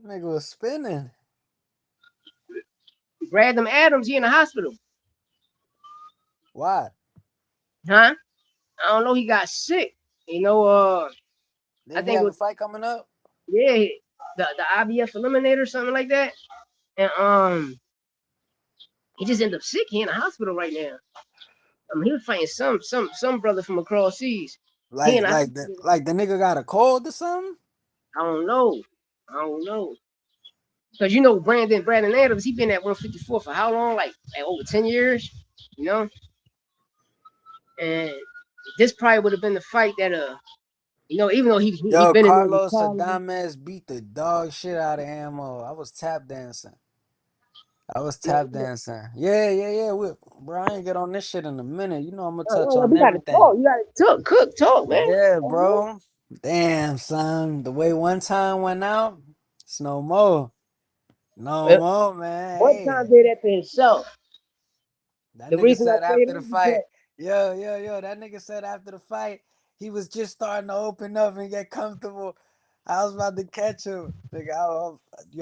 nigga was spinning. Brandon Adams, he in the hospital. Why? Huh? I don't know. He got sick. You know, I Didn't he think it have a was, fight coming up? yeah, the IBF eliminator, something like that. And he just ended up sick. He in the hospital right now. He was fighting some brother from across seas. He Like, in the like the hospital. like the nigga got a cold or something? I don't know. I don't know. Because you know Brandon Adams, he been at 154 for how long? Like over 10 years, you know? And this probably would have been the fight that even though he Yo, been in there Carlos retired. Adames beat the dog shit out of Ammo. I was tap dancing. Yeah. Bro, I ain't get on this shit in a minute. You know I'm gonna touch on We gotta everything. talk. You gotta talk, man. Yeah, bro. Damn, son. The way one time went out, it's no more. No Uh, more, man. One time Hey, did that to himself. that The nigga reason I said say after the that is fight, that yo. That nigga said after the fight, he was just starting to open up and get comfortable. I was about to catch him. Nigga, I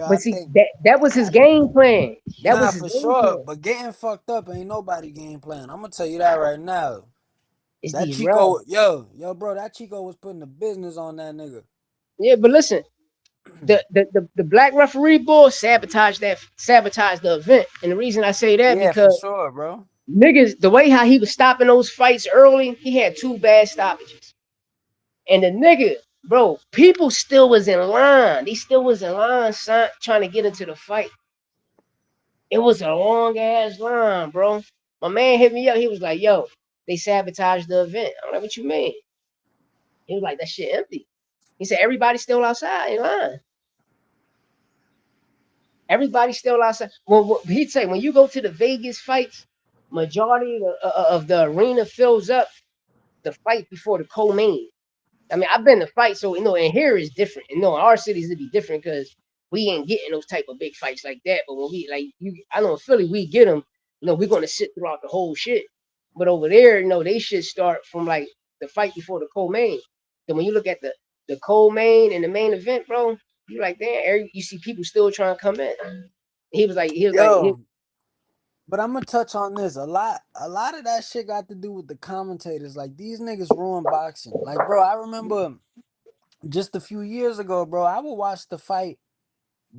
but see think, that was his game plan. That nah, was his for game sure. plan. But getting fucked up ain't nobody game plan. I'm gonna tell you that right now. It's That these refs. Chico, yo, bro, that Chico was putting the business on that nigga. Yeah, but listen, the black referee bull sabotaged the event. And the reason I say that Yeah, for because sure, bro. niggas, the way how he was stopping those fights early, he had two bad stoppages. And the nigga, bro, people still was in line. They still was in line, son, trying to get into the fight. It was a long ass line, bro. My man hit me up. He was like, "Yo, they sabotaged the event." I'm like, "What you mean?" He was like, "That shit empty." He said, "Everybody's still outside in line. Everybody's still outside." Well, he'd say when you go to the Vegas fights, majority of the arena fills up the fight before the co-main. I mean, I've been to fights, so and here is different. In our cities it'd be different because we ain't getting those type of big fights like that. But when we I know in Philly we get them. We're gonna sit throughout the whole shit. But over there, they should start from like the fight before the co-main. Then when you look at the co-main and the main event, bro, you like, damn, you see people still trying to come in. Yo, but I'm gonna touch on this. A lot of that shit got to do with the commentators. Like these niggas ruin boxing. Like, bro, I remember just a few years ago, bro, I would watch the fight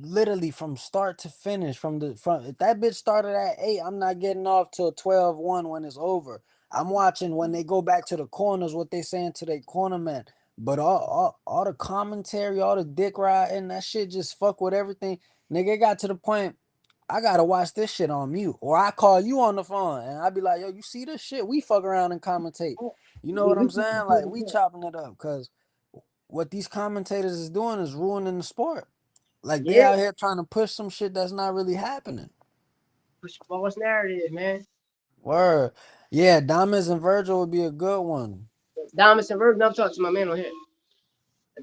literally from start to finish. From if that bitch started at 8, I'm not getting off till 12-1 when it's over. I'm watching when they go back to the corners, what they saying to their cornerman. But all the commentary, all the dick riding, that shit just fuck with everything. Nigga, it got to the point I gotta watch this shit on mute. Or I call you on the phone and I be like, yo, you see this shit? We fuck around and commentate. You know what I'm saying? Like we chopping it up because what these commentators is doing is ruining the sport. Like they Yeah, out here trying to push some shit that's not really happening. push false narrative, man. Word. Yeah, Diamonds and Virgil would be a good one. Diamonds and Virgin. I'm talking to my man on here.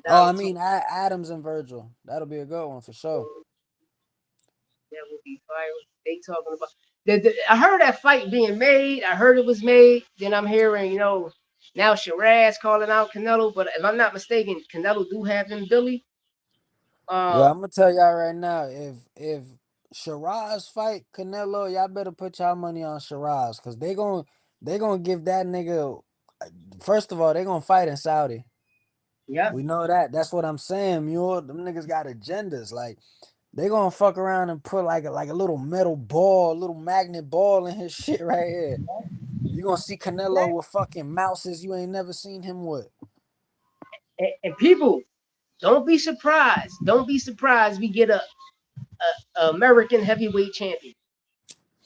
Oh, I Diamonds. mean Adams and Virgil. That'll be a good one for sure. That would be fire. They talking about. I heard that fight being made. I heard it was made. Then I'm hearing, now Shiraz calling out Canelo. But if I'm not mistaken, Canelo do have him Billy. Yeah, I'm gonna tell y'all right now, if Shiraz fight Canelo, y'all better put y'all money on Shiraz because they gonna give that nigga. First of all, they gonna fight in Saudi. Yeah. We know that. That's what I'm saying, mule. Them niggas got agendas. Like they gonna fuck around and put like a little metal ball, a little magnet ball in his shit right here. You gonna see Canelo with fucking mouses you ain't never seen him with. And people, don't be surprised. Don't be surprised we get a American heavyweight champion.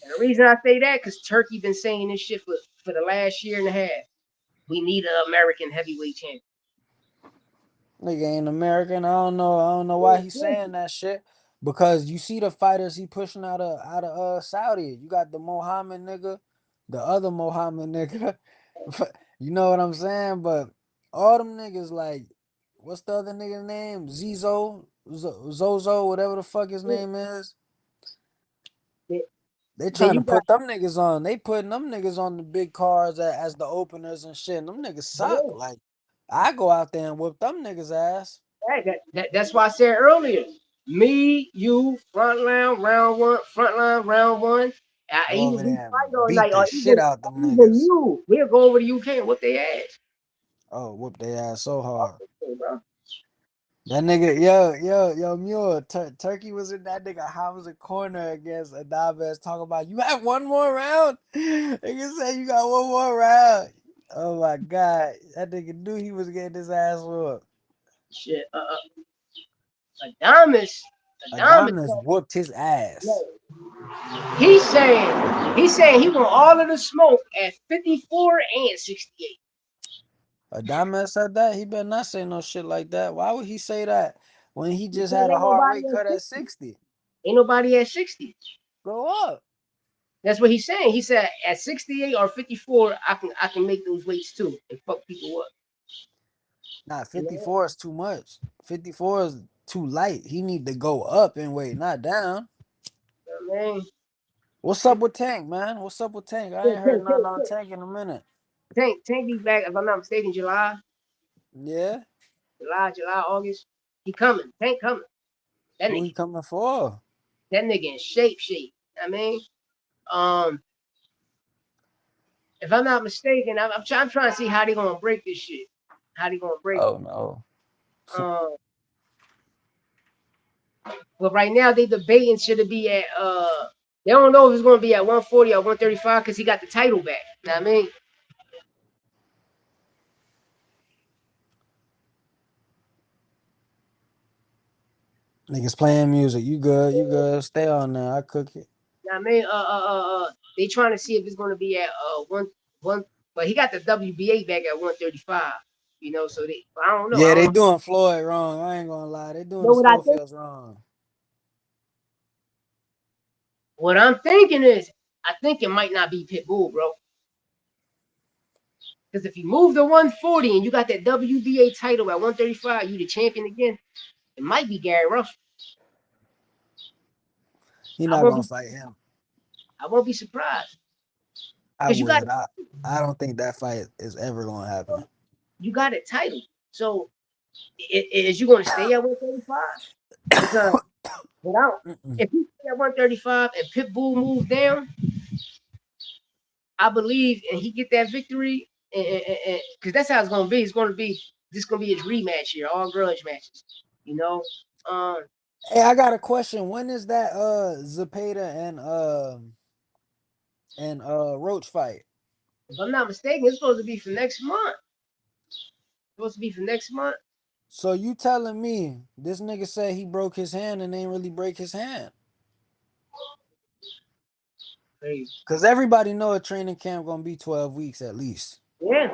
And the reason I say that, because Turkey been saying this shit for the last year and a half. We need an American heavyweight champion. Nigga ain't American. I don't know why he's saying that shit. Because you see the fighters he pushing out of Saudi. You got the Mohammed nigga, the other Mohammed nigga. You know what I'm saying? But all them niggas like, what's the other nigga name? Zozo, whatever the fuck his name is. They Then trying to you got put them niggas on. They putting them niggas on the big cards as the openers and shit. And them niggas suck. Like I go out there and whip them niggas ass. that's why I said earlier. Me, you, front line, round one. Go Even over if we there fight and all beat night, the or shit out them even niggas. you, we'll go over to UK and whoop their ass. Oh, whoop their ass so hard. Okay, bro. That nigga, yo, Mule, Turkey was in that nigga Hamza corner against Adaves talking about, you have one more round? Nigga said you got one more round. Oh my God. That nigga knew he was getting his ass whooped. Shit. Adamas, Adamas. Adames whooped his ass. He's saying he want all of the smoke at 54 and 68. Adames said that? He better not say no shit like that. Why would he say that when he just Because had a hard weight cut at 60? ain't nobody at 60. Grow up. That's what he's saying. He said at 68 or 54, I can make those weights too and fuck people up. Nah, You know? 54 is too much. 54 is too light. He need to go up in weight, not down. I mean, What's up with Tank, man? What's up with Tank? I ain't heard nothing on Tank in a minute. Tank be back, if I'm not mistaken, Yeah? July, August. He coming. Tank coming. That Who nigga, he coming for? that nigga in shape. I mean, um, if I'm not mistaken, I'm trying to see how they gonna break this shit. How they gonna break it? Oh no. Um, but right now they debating should it be at they don't know if it's gonna be at 140 or 135 because he got the title back. You know what I mean? Niggas playing music. You good, you good. Stay on there. I cook it. I mean, they trying to see if it's going to be at one, but he got the WBA back at 135. You know, so I don't know. Yeah, I they don't doing Floyd wrong. I ain't gonna lie. They doing know the what I think. Schofields wrong. What I'm thinking is, I think it might not be Pitbull, bro. Because if you move to 140 and you got that WBA title at 135, you the champion again. It might be Gary Russell. He I not won't gonna be. fight him. I won't be surprised I because would. I don't think that fight is ever gonna happen. you got a title. So is you going to stay at 135? Because without, Mm-mm. if you stay at 135 and Pitbull move down, I believe, and he get that victory, because that's how it's going to be. It's going to be this going to be his rematch here, all grudge matches. You know, um, Hey, I got a question. When is that Zepeda and Roach fight? if I'm not mistaken, it's supposed to be for next month. Supposed to be for next month. So you telling me this nigga said he broke his hand and ain't really break his hand? Crazy. Cause everybody know a training camp gonna be 12 weeks at least. Yeah,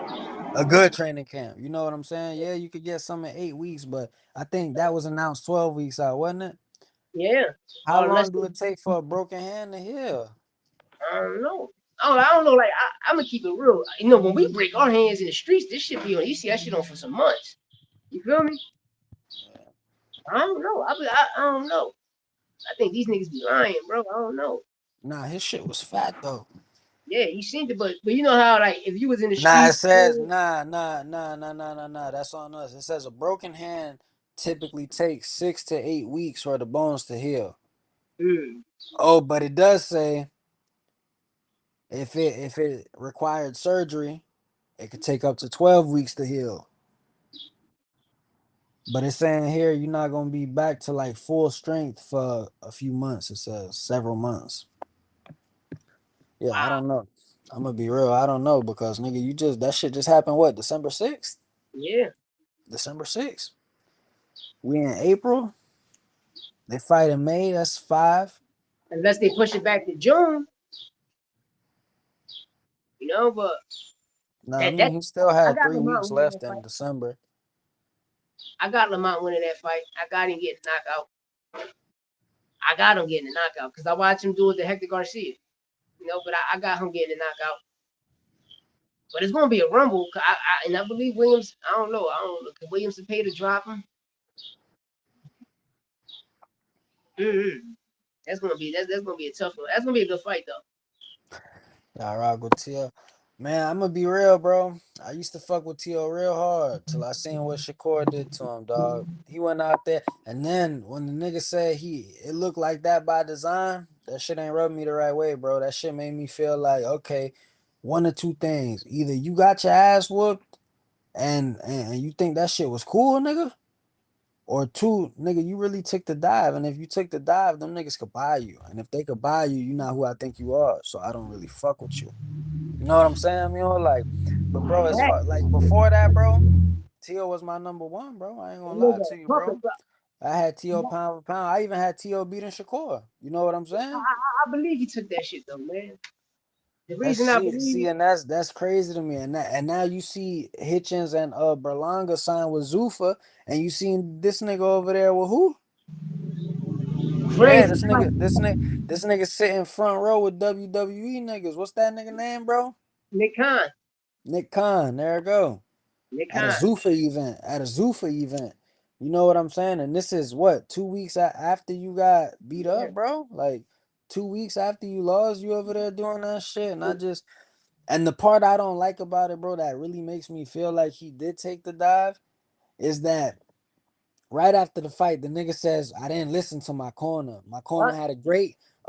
A good training camp. You know what I'm saying? Yeah, you could get some in 8 weeks, but I think that was announced 12 weeks out, wasn't it? yeah. How Or unless long do it take for a broken hand to heal? I don't know. I don't know. Like I'm gonna keep it real. You know, when we break our hands in the streets, this shit be on. You see that shit on for some months. You feel me? I don't know. I don't know. I think these niggas be lying, bro. I don't know. Nah, his shit was fat though. Yeah, you seen it, but you know how like if you was in the Nah, it streets, says nah. That's on us. It says a broken hand typically takes 6 to 8 weeks for the bones to heal. mm, Oh, but it does say if it required surgery, it could take up to 12 weeks to heal. But it's saying here you're not gonna be back to like full strength for a few months. It says several months. Yeah, I wow, don't know. I'm gonna be real. I don't know because nigga, you just that shit just happened. What December 6th? yeah. December 6th. We in April. They fight in May. That's 5. Unless they push it back to June, you know. But No, I that mean he still I had got 3 weeks Lamont winning left that in fight. December. I got Lamont winning that fight. I got him getting knocked out. I got him getting a knockout because I watched him do it to Hector Garcia. You know, but I got him getting a knockout. But it's gonna be a rumble. And I believe Williams. I don't know. I don't know. Can Williams pay to drop him? Mm-hmm. That's gonna be a tough one. That's gonna be a good fight though. Yeah, I rock with Tio. Man, I'm gonna be real, bro. I used to fuck with Tio real hard till I seen what Shakur did to him, dog. He went out there, and then when the nigga said it looked like that by design, that shit ain't rubbed me the right way, bro. That shit made me feel like, okay, one or two things: either you got your ass whooped, and you think that shit was cool, nigga, or two, nigga, you really took the dive, and if you took the dive, them niggas could buy you, and if they could buy you, you're not who I think you are. So I don't really fuck with you. You know what I'm saying? You know, like, but bro, as That, far like before that, bro, T.O. was my number one, bro. I ain't that gonna lie nigga to you, pumping. bro. I had T.O. pound for pound. I even had T.O. beating Shakur. You know what I'm saying? I believe he took that shit though, man. The That's reason I see, believe and that's crazy to me. And now you see Hitchens and Berlanga signed with Zuffa, and you seen this nigga over there with who? Yeah, crazy. this nigga sitting front row with WWE niggas. What's that nigga name, bro? Nick Khan. Nick Khan. There it go. Nick At a Khan. Zuffa event. At a Zuffa event. You know what I'm saying? And this is what 2 weeks after you got beat Yeah. up, bro. Like 2 weeks after you lost, you over there doing that shit. And I just and the part I don't like about it, bro, that really makes me feel like he did take the dive, is that right after the fight, the nigga says, I didn't listen to my corner. My corner What? had a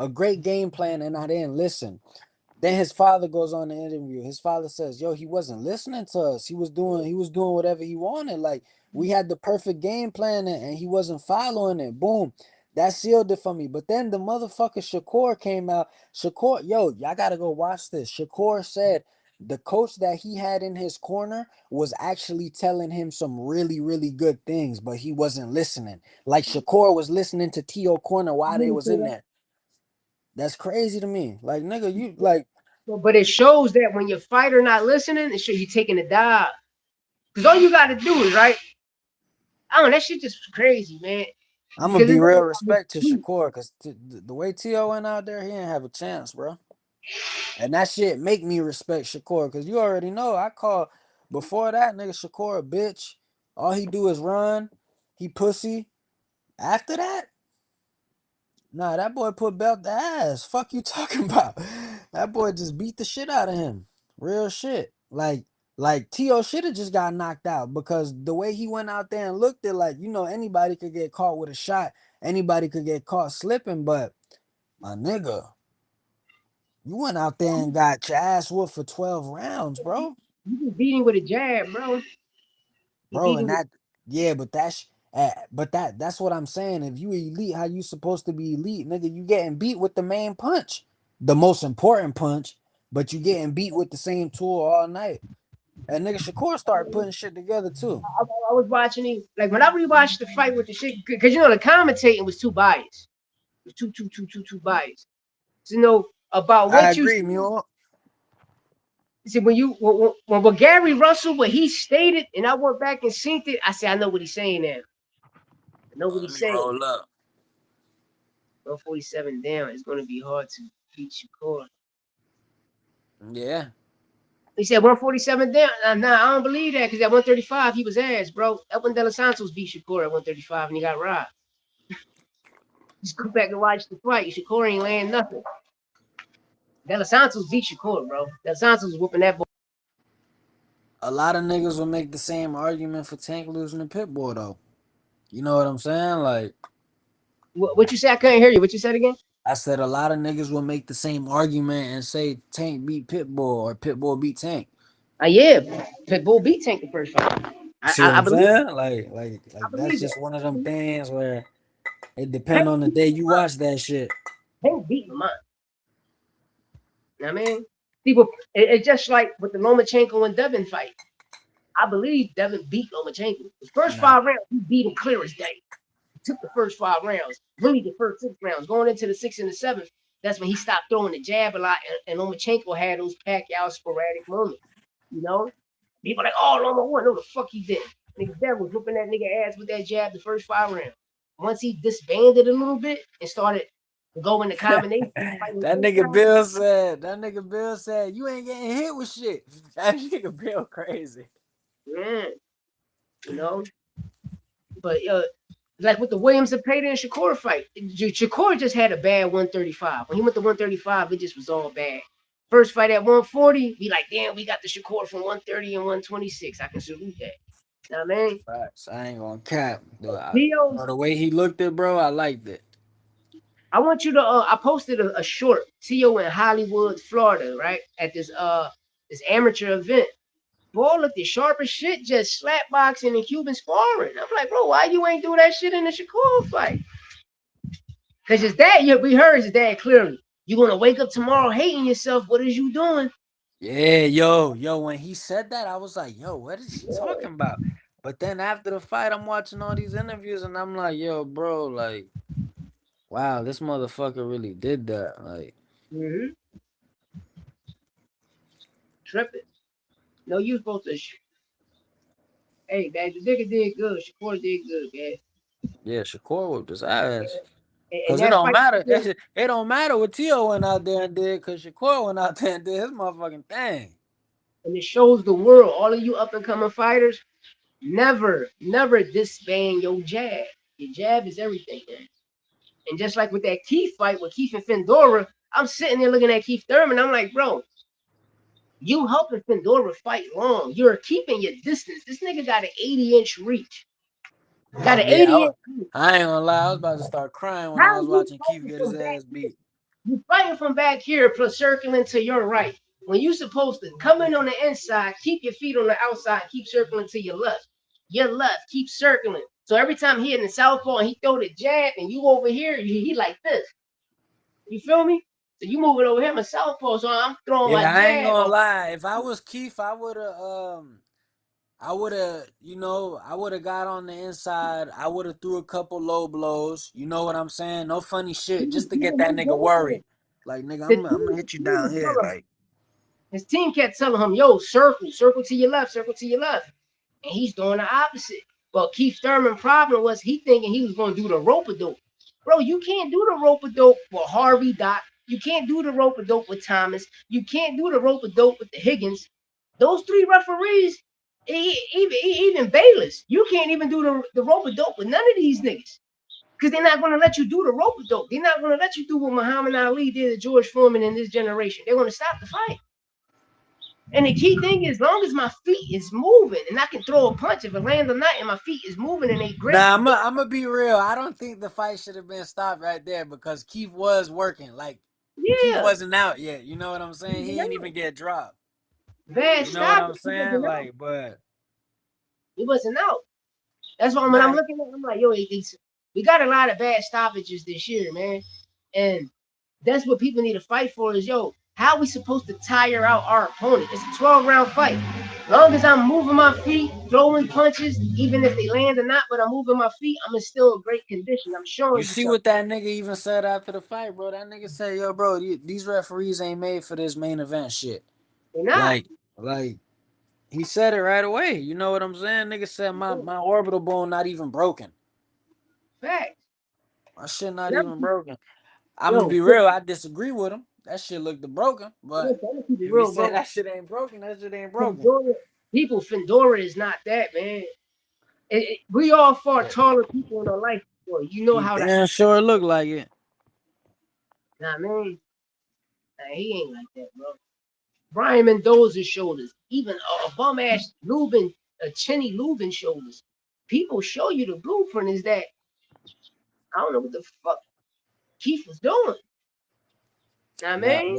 great game plan and I didn't listen. Then his father goes on the interview. His father says, "Yo, he wasn't listening to us. He was doing whatever he wanted. Like we had the perfect game plan and he wasn't following it. Boom. That sealed it for me. But then the motherfucker Shakur came out. Shakur, yo, y'all gotta go watch this. Shakur said the coach that he had in his corner was actually telling him some really, really good things, but he wasn't listening. Like Shakur was listening to T.O. Corner while You they didn't was say in that? there. That's crazy to me. Like, nigga, you like But it shows that when your fighter not listening, it shows you taking a dive. Because all you got to do is, right? I don't know, that shit just crazy, man. I'm gonna Because be it's real all about respect to the Shakur because the way T.O. went out there, he didn't have a chance, bro. And that shit make me respect Shakur because you already know I call before that nigga Shakur a bitch. All he do is run. He pussy. After that, nah, that boy put belt to ass. Fuck you talking about? That boy just beat the shit out of him. Real shit. Like T.O. should have just got knocked out because the way he went out there and looked at like, you know, anybody could get caught with a shot. Anybody could get caught slipping, but my nigga, you went out there and got your ass whooped for 12 rounds, bro. you just beating with a jab, bro. You Bro, beating and with that, yeah, but that's what I'm saying. If you elite, how you supposed to be elite, nigga? You getting beat with the main punch, the most important punch, but you getting beat with the same tool all night. And nigga Shakur started putting shit together too. I was watching him like when I rewatched the fight with the shit because you know the commentating was too biased. It was too biased. So, you know about I what you agree, Mule. see when you when Gary Russell what he stated and I went back and synced it. I said I know what he's saying now. I know what Let he's me saying. roll up. 147 down. It's going to be hard to beat Shakur. Yeah, He said 147 down. Nah, I don't believe that because at 135 he was ass, bro. That when De Los Santos beat Shakur at 135 and he got robbed. Just go back and watch the fight. Shakur ain't laying nothing. De Los Santos beat Shakur, bro. De Los Santos was whooping that boy. a lot of niggas will make the same argument for Tank losing to Pitbull though. You know what I'm saying? Like What you said? I couldn't hear you. What you said again? I said, a lot of niggas will make the same argument and say Tank beat Pitbull or Pitbull beat Tank. Yeah, Pitbull beat Tank the first fight. See what I I'm believe. saying? Like I that's believe just one of them that. things where it depend Tank on the day you watch that shit. beat him up. You know what I mean? People, it's just like with the Lomachenko and Devin fight. I believe Devin beat Lomachenko. The first Nah, 5 rounds, he beat him clear as day. He took the first 5 rounds, really the first 6 rounds. Going into the 6th and the 7th, that's when he stopped throwing the jab a lot, and Lomachenko had those Pacquiao sporadic moments. You know, people like, oh, Loma won. No, the fuck he did. Nigga, Devin was whooping that nigga ass with that jab the first 5 rounds. Once he disbanded a little bit and started going to combination, fighting that nigga takedowns, Bill said. That nigga Bill said you ain't getting hit with shit. That nigga Bill crazy. man, you know. But like with the Williams and Payton and Shakur fight, Shakur just had a bad 135. When he went to 135, it just was all bad. First fight at 140, be like, damn, we got the Shakur from 130 and 126. I can salute that. You know what I mean? Facts. I ain't gonna cap. Theo's, The way he looked at bro, I liked it. I want you to I posted a short Theo in Hollywood, Florida, right? At this amateur event. Boy looked as sharp as shit, just slap boxing and Cuban sparring. I'm like, bro, why you ain't do that shit in the Shakur fight? Because his dad, we heard his dad clearly. You're gonna wake up tomorrow hating yourself. What is you doing? Yeah, yo, when he said that, I was like, yo, what is he talking about? But then after the fight, I'm watching all these interviews and I'm like, yo, bro, like, wow, this motherfucker really did that. Like, Mm-hmm. Tripping. No, you supposed to. Hey, man, the nigga did good. Shakur did good, man. yeah, Shakur whooped his ass. And Cause it that don't fight, matter. It don't matter what Tio went out there and did, cause Shakur went out there and did his motherfucking thing. and it shows the world, all of you up and coming fighters, never disband your jab. Your jab is everything, man. And just like with that Keith fight with Keith and Fendora, I'm sitting there looking at Keith Thurman. I'm like, bro, you helping Fendora fight long. You're keeping your distance. This nigga got an 80-inch reach. Got an Yeah, 80-inch reach. I ain't gonna lie, I was about to start crying when How I was you watching Keith fighting get his from back ass here? beat. You fighting from back here plus circling to your right. When you supposed to come in on the inside, keep your feet on the outside, keep circling to your left. Your left, keep circling. So every time he in the southpaw and he throw the jab and you over here, he like this. You feel me? So you moving over here, I'm a southpaw, so I'm throwing my Yeah, I ain't jab. gonna lie. If I was Keith, I would have got on the inside. I would have threw a couple low blows. You know what I'm saying? No funny shit, just to get that nigga worried. Like, nigga, The I'm gonna hit you down here. Like, his team kept telling him, yo, circle to your left, circle to your left. And he's doing the opposite. Well, Keith Thurman's problem was he thinking he was going to do the rope-a-dope. Bro, you can't do the rope-a-dope with Harvey Doc. You can't do the rope-a-dope with Thomas. You can't do the rope-a-dope with the Higgins. Those three referees, even Bayless, you can't even do the rope-a-dope with none of these niggas. Because they're not going to let you do the rope-a-dope. They're not going to let you do what Muhammad Ali did to George Foreman in this generation. They're going to stop the fight. And the key thing is, as long as my feet is moving and I can throw a punch, if it lands or not, and my feet is moving and they grip. Nah, I'm gonna be real. I don't think the fight should have been stopped right there because Keith was working. Like, Keith wasn't out yet. You know what I'm saying? He didn't even get dropped. Bad You know what stop. I'm saying? Like, but he wasn't out. That's why when I'm looking at it, I'm like, yo, we got a lot of bad stoppages this year, man. And that's what people need to fight for is, yo, how are we supposed to tire out our opponent? It's a 12-round fight. As long as I'm moving my feet, throwing punches, even if they land or not, but I'm moving my feet, I'm in still a great condition. I'm showing you see something. what that nigga even said after the fight, bro? That nigga said, yo, bro, these referees ain't made for this main event shit. They're not. Like, he said it right away. You know what I'm saying? Nigga said my orbital bone not even broken. Fact. My shit not even broken. I'm gonna be real. I disagree with him. That shit looked broken. But if he said that shit ain't broken, that shit ain't broken. Fedora is not that, man. We all fought taller people in our life before. You know how that. Damn sure look like it. Nah, man. Nah, he ain't like that, bro. Brian Mendoza's shoulders, even a bum ass Lubin, a Chinny Lubin shoulders. People show you the blueprint is that I don't know what the fuck Keith was doing. Nah, man.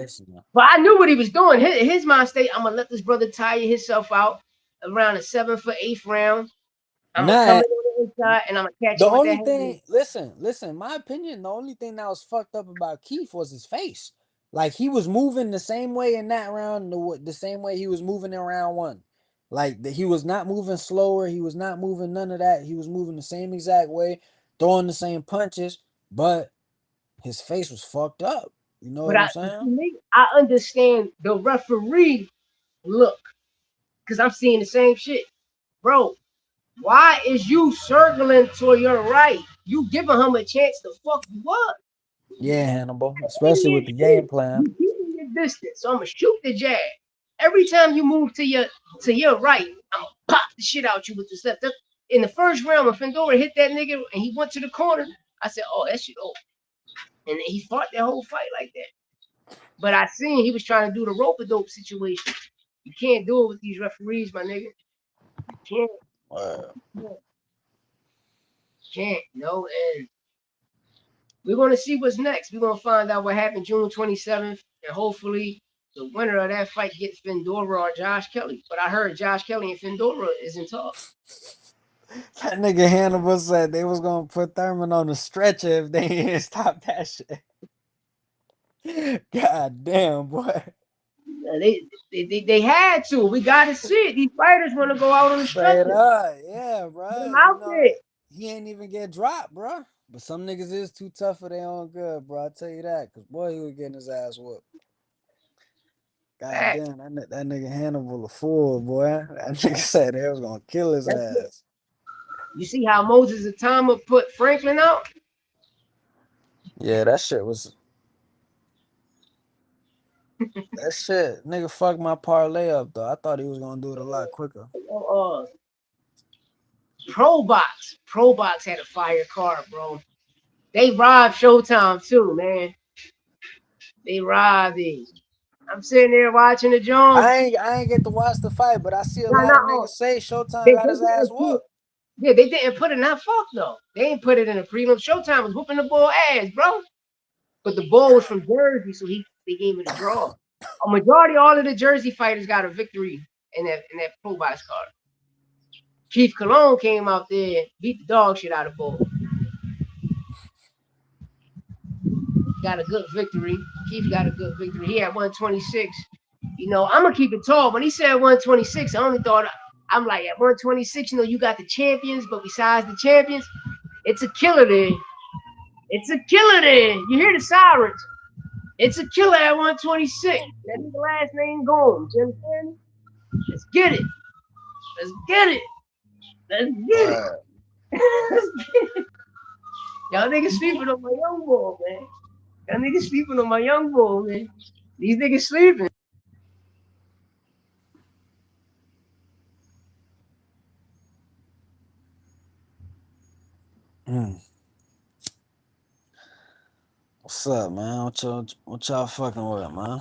But I knew what he was doing. His mind state, I'm gonna let this brother tire himself out around the 7th or 8th round. I'm gonna come in on the inside and I'm gonna catch him with that. The only thing, listen, my opinion, the only thing that was fucked up about Keith was his face. Like, he was moving the same way in that round, the same way he was moving in round one. Like, he was not moving slower. He was not moving none of that. He was moving the same exact way, throwing the same punches, but his face was fucked up. You know what I'm saying? I understand the referee look, because I'm seeing the same shit. Bro, why is you circling to your right? You giving him a chance to fuck you up. Yeah, Hannibal, especially with the game plan. You keeping your distance, so I'm gonna shoot the jab. Every time you move to your right, I'm gonna pop the shit out you with the left. In the first round, when Fedora hit that nigga and he went to the corner, I said, oh, that shit over. And he fought that whole fight like that. But I seen he was trying to do the rope-a-dope situation. You can't do it with these referees, my nigga. You can't. Can't, no. And we're going to see what's next. We're going to find out what happened June 27th. And hopefully the winner of that fight gets Fedora or Josh Kelly. But I heard Josh Kelly and Fedora is in talk. That nigga Hannibal said they was going to put Thurman on the stretcher if they didn't stop that shit. God damn, boy. They had to. We got to see it. These fighters want to go out on the stretcher. Yeah, bro. Out there. He ain't even get dropped, bro. But some niggas is too tough for their own good, bro. I tell you that. Because, boy, he was getting his ass whooped. God damn, that nigga Hannibal a fool, boy. That nigga said they was going to kill his ass. You see how Moses Atama put Franklin out? Yeah, that shit was... That shit, nigga, fucked my parlay up, though. I thought he was going to do it a lot quicker. Pro Box had a fire card, bro. They robbed Showtime, too, man. They robbed it. I'm sitting there watching the Jones. I ain't get to watch the fight, but I see a lot of niggas say Showtime got his ass whooped. Yeah, they didn't put it in that fuck, though. They ain't put it in a prelim. Showtime was whooping the bull ass, bro. But the bull was from Jersey, so they gave it a draw. A majority, all of the Jersey fighters got a victory in that Pro Box card. Keith Cologne came out there, beat the dog shit out of bull. Got a good victory. Keith got a good victory. He had 126. You know, I'm gonna keep it tall. When he said 126, I only thought I'm like at 126. You know, you got the champions, but besides the champions, it's a killer there. It's a killer there. You hear the sirens? It's a killer at 126. That nigga last name Gomes. You understand me? Let's get it. Let's get it. Let's get it. Let's get it. Y'all niggas sleeping on my young boy, man. Y'all niggas sleeping on my young boy, man. These niggas sleeping. What's up, man? What y'all fucking with, man?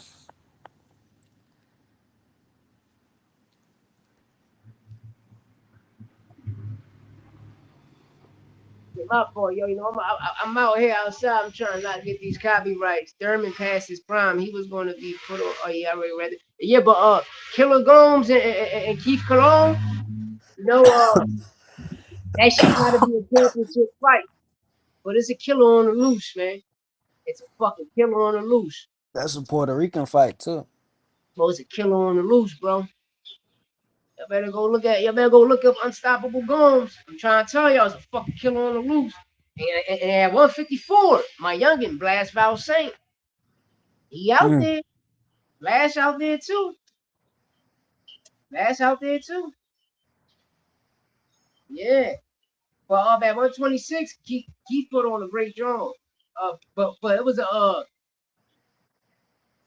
My fault, yo. You know, I'm out here outside. I'm trying not to get these copyrights. Thurman passed his prime. He was going to be put on. Oh yeah, I already read it. Yeah, but Killer Gomes and Keith Cologne. You know, that shit got to be a championship fight. But it's a killer on the loose, man. It's a fucking killer on the loose. That's a Puerto Rican fight too. Bro, it's a killer on the loose, bro. Y'all better go look up Unstoppable Gomes. I'm trying to tell y'all, it's a fucking killer on the loose. And at 154, my youngin, Blast Val Saint. He out there. Blast out there too. Blast out there too. Yeah. But at 126, Keith put on a great job. But it was a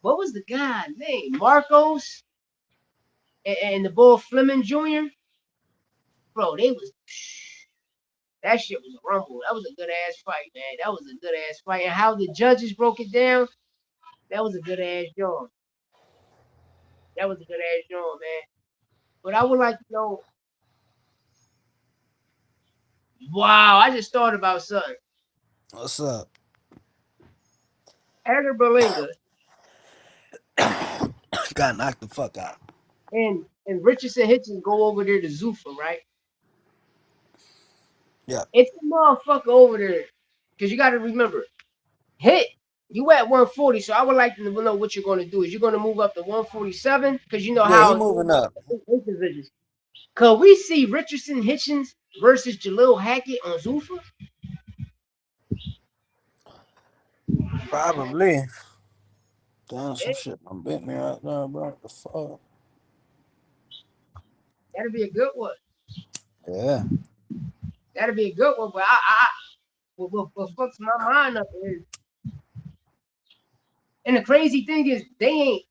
what was the guy name? Marcos and the boy Fleming Jr. Bro, that shit was a rumble. That was a good ass fight, man. That was a good ass fight. And how the judges broke it down, that was a good ass job. That was a good ass job, man. But I would like to know. Wow, I just thought about something. What's up? Edgar Berlinga Got knocked the fuck out. and Richardson Hitchens go over there to Zuffa, right? Yeah. It's a motherfucker over there. Because you got to remember, you at 140, so I would like to know what you're going to do. Is you're going to move up to 147? Because you know Yeah, he how moving up. Could we see Richardson Hitchens versus Jalil Hackett on Zuffa? Probably. Damn, some shit done bit me right there, bro. What the fuck? That'd be a good one. Yeah. That'd be a good one. But what fucks my mind up is, and the crazy thing is, they ain't.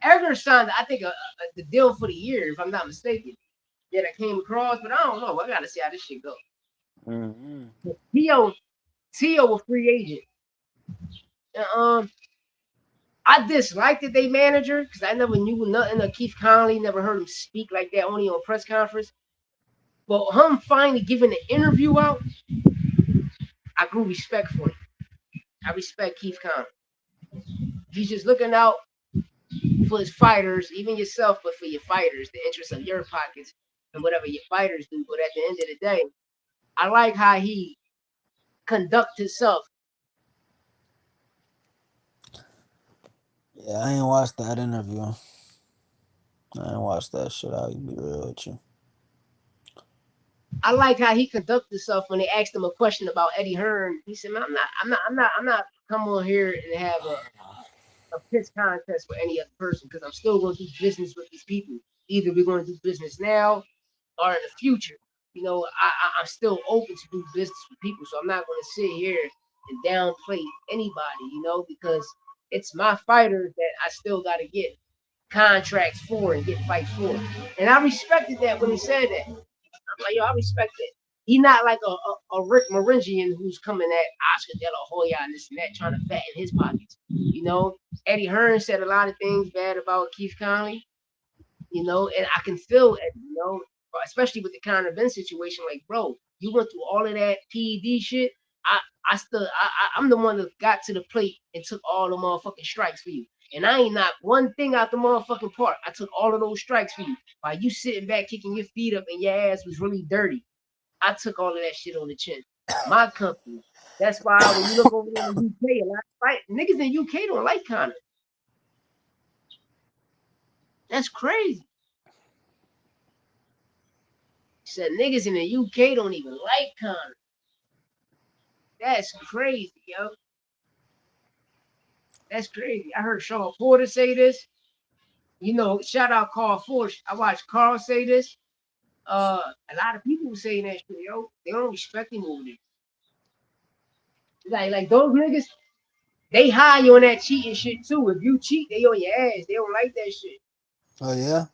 Edgar signed, I think, the deal for the year, if I'm not mistaken. Yeah, that came across, but I don't know. I gotta see how this shit go. Mm-hmm. T.O. a free agent. I disliked that they manager because I never knew nothing of Keith Connolly, never heard him speak like that, only on press conference. But him finally giving an interview out, I grew respect for him. I respect Keith Connolly. He's just looking out for his fighters, even yourself, but for your fighters, the interests of your pockets and whatever your fighters do. But at the end of the day, I like how he conduct himself. Yeah, I ain't watched that interview. I ain't watched that shit. I'll be real with you. I like how he conducted himself when they asked him a question about Eddie Hearn. He said, "Man, I'm not come on here and have a pitch contest with any other person because I'm still going to do business with these people. Either we're going to do business now or in the future. You know, I'm still open to do business with people, so I'm not going to sit here and downplay anybody, you know, because it's my fighters that I still got to get contracts for and get fights for. And I respected that when he said that. I'm like, yo, I respect that. He's not like a Rick Moringian who's coming at Oscar De La Hoya and this and that, trying to fatten his pockets. You know, Eddie Hearn said a lot of things bad about Keith Connolly, you know, and I can feel it, you know, especially with the Conor Benn situation. Like, bro, you went through all of that PED shit. I'm the one that got to the plate and took all the motherfucking strikes for you. And I ain't not one thing out the motherfucking park. I took all of those strikes for you. While you sitting back kicking your feet up and your ass was really dirty. I took all of that shit on the chin. My company. That's why when you look over there in the UK, a lot of fight niggas in the UK don't like Conor. That's crazy. He said niggas in the UK don't even like Conor. That's crazy, yo. That's crazy. I heard Sean Porter say this. You know, shout out Carl Forge. I watched Carl say this. A lot of people saying that shit, yo. They don't respect him over there. Like those niggas, they high on that cheating shit too. If you cheat, they on your ass. They don't like that shit. Oh yeah.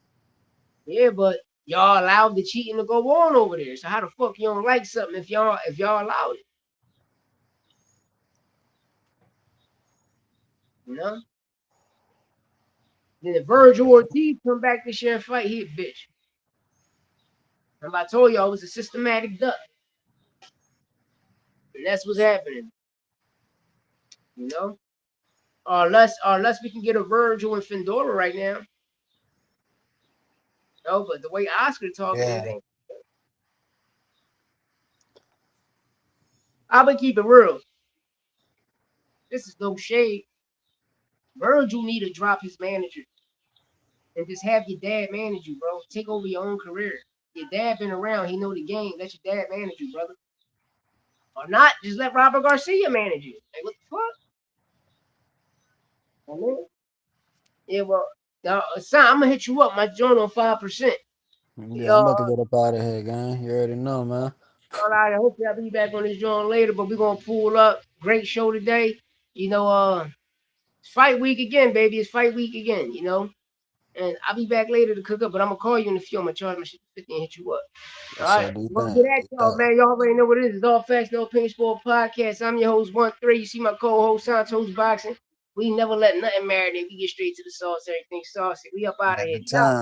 Yeah, but y'all allowed the cheating to go on over there. So how the fuck you don't like something if y'all allowed it? You know? Then if Virgil Ortiz come back this year and fight, he a bitch. Remember I told y'all it was a systematic duck. And that's what's happening. You know? Or unless we can get a Virgil and Fedora right now. No, but the way Oscar talking, it ain't. I've been keeping real. This is no shade. Virgil need to drop his manager and just have your dad manage you, bro. Take over your own career. Your dad been around. He know the game. Let your dad manage you, brother. Or not, just let Robert Garcia manage you. Like, what the fuck? I mean, yeah, well, now, son, I'm going to hit you up. My joint on 5%. Yeah, I'm about to get up out of here, gang. You already know, man. All right, I hope y'all be back on this joint later, but we're going to pull up. Great show today. You know, it's fight week again, baby. It's fight week again, you know. And I'll be back later to cook up, but I'm gonna call you in a few. I'm gonna charge my shit 50 and hit you up. All So right. do I'm gonna that. get at y'all, man. Y'all already know what it is. It's All Facts, No Opinion Sport Podcast. I'm your host, 1-3. You see my co-host, Santos Boxing. We never let nothing marinate. We get straight to the sauce, everything saucy. We up out of here. Every time.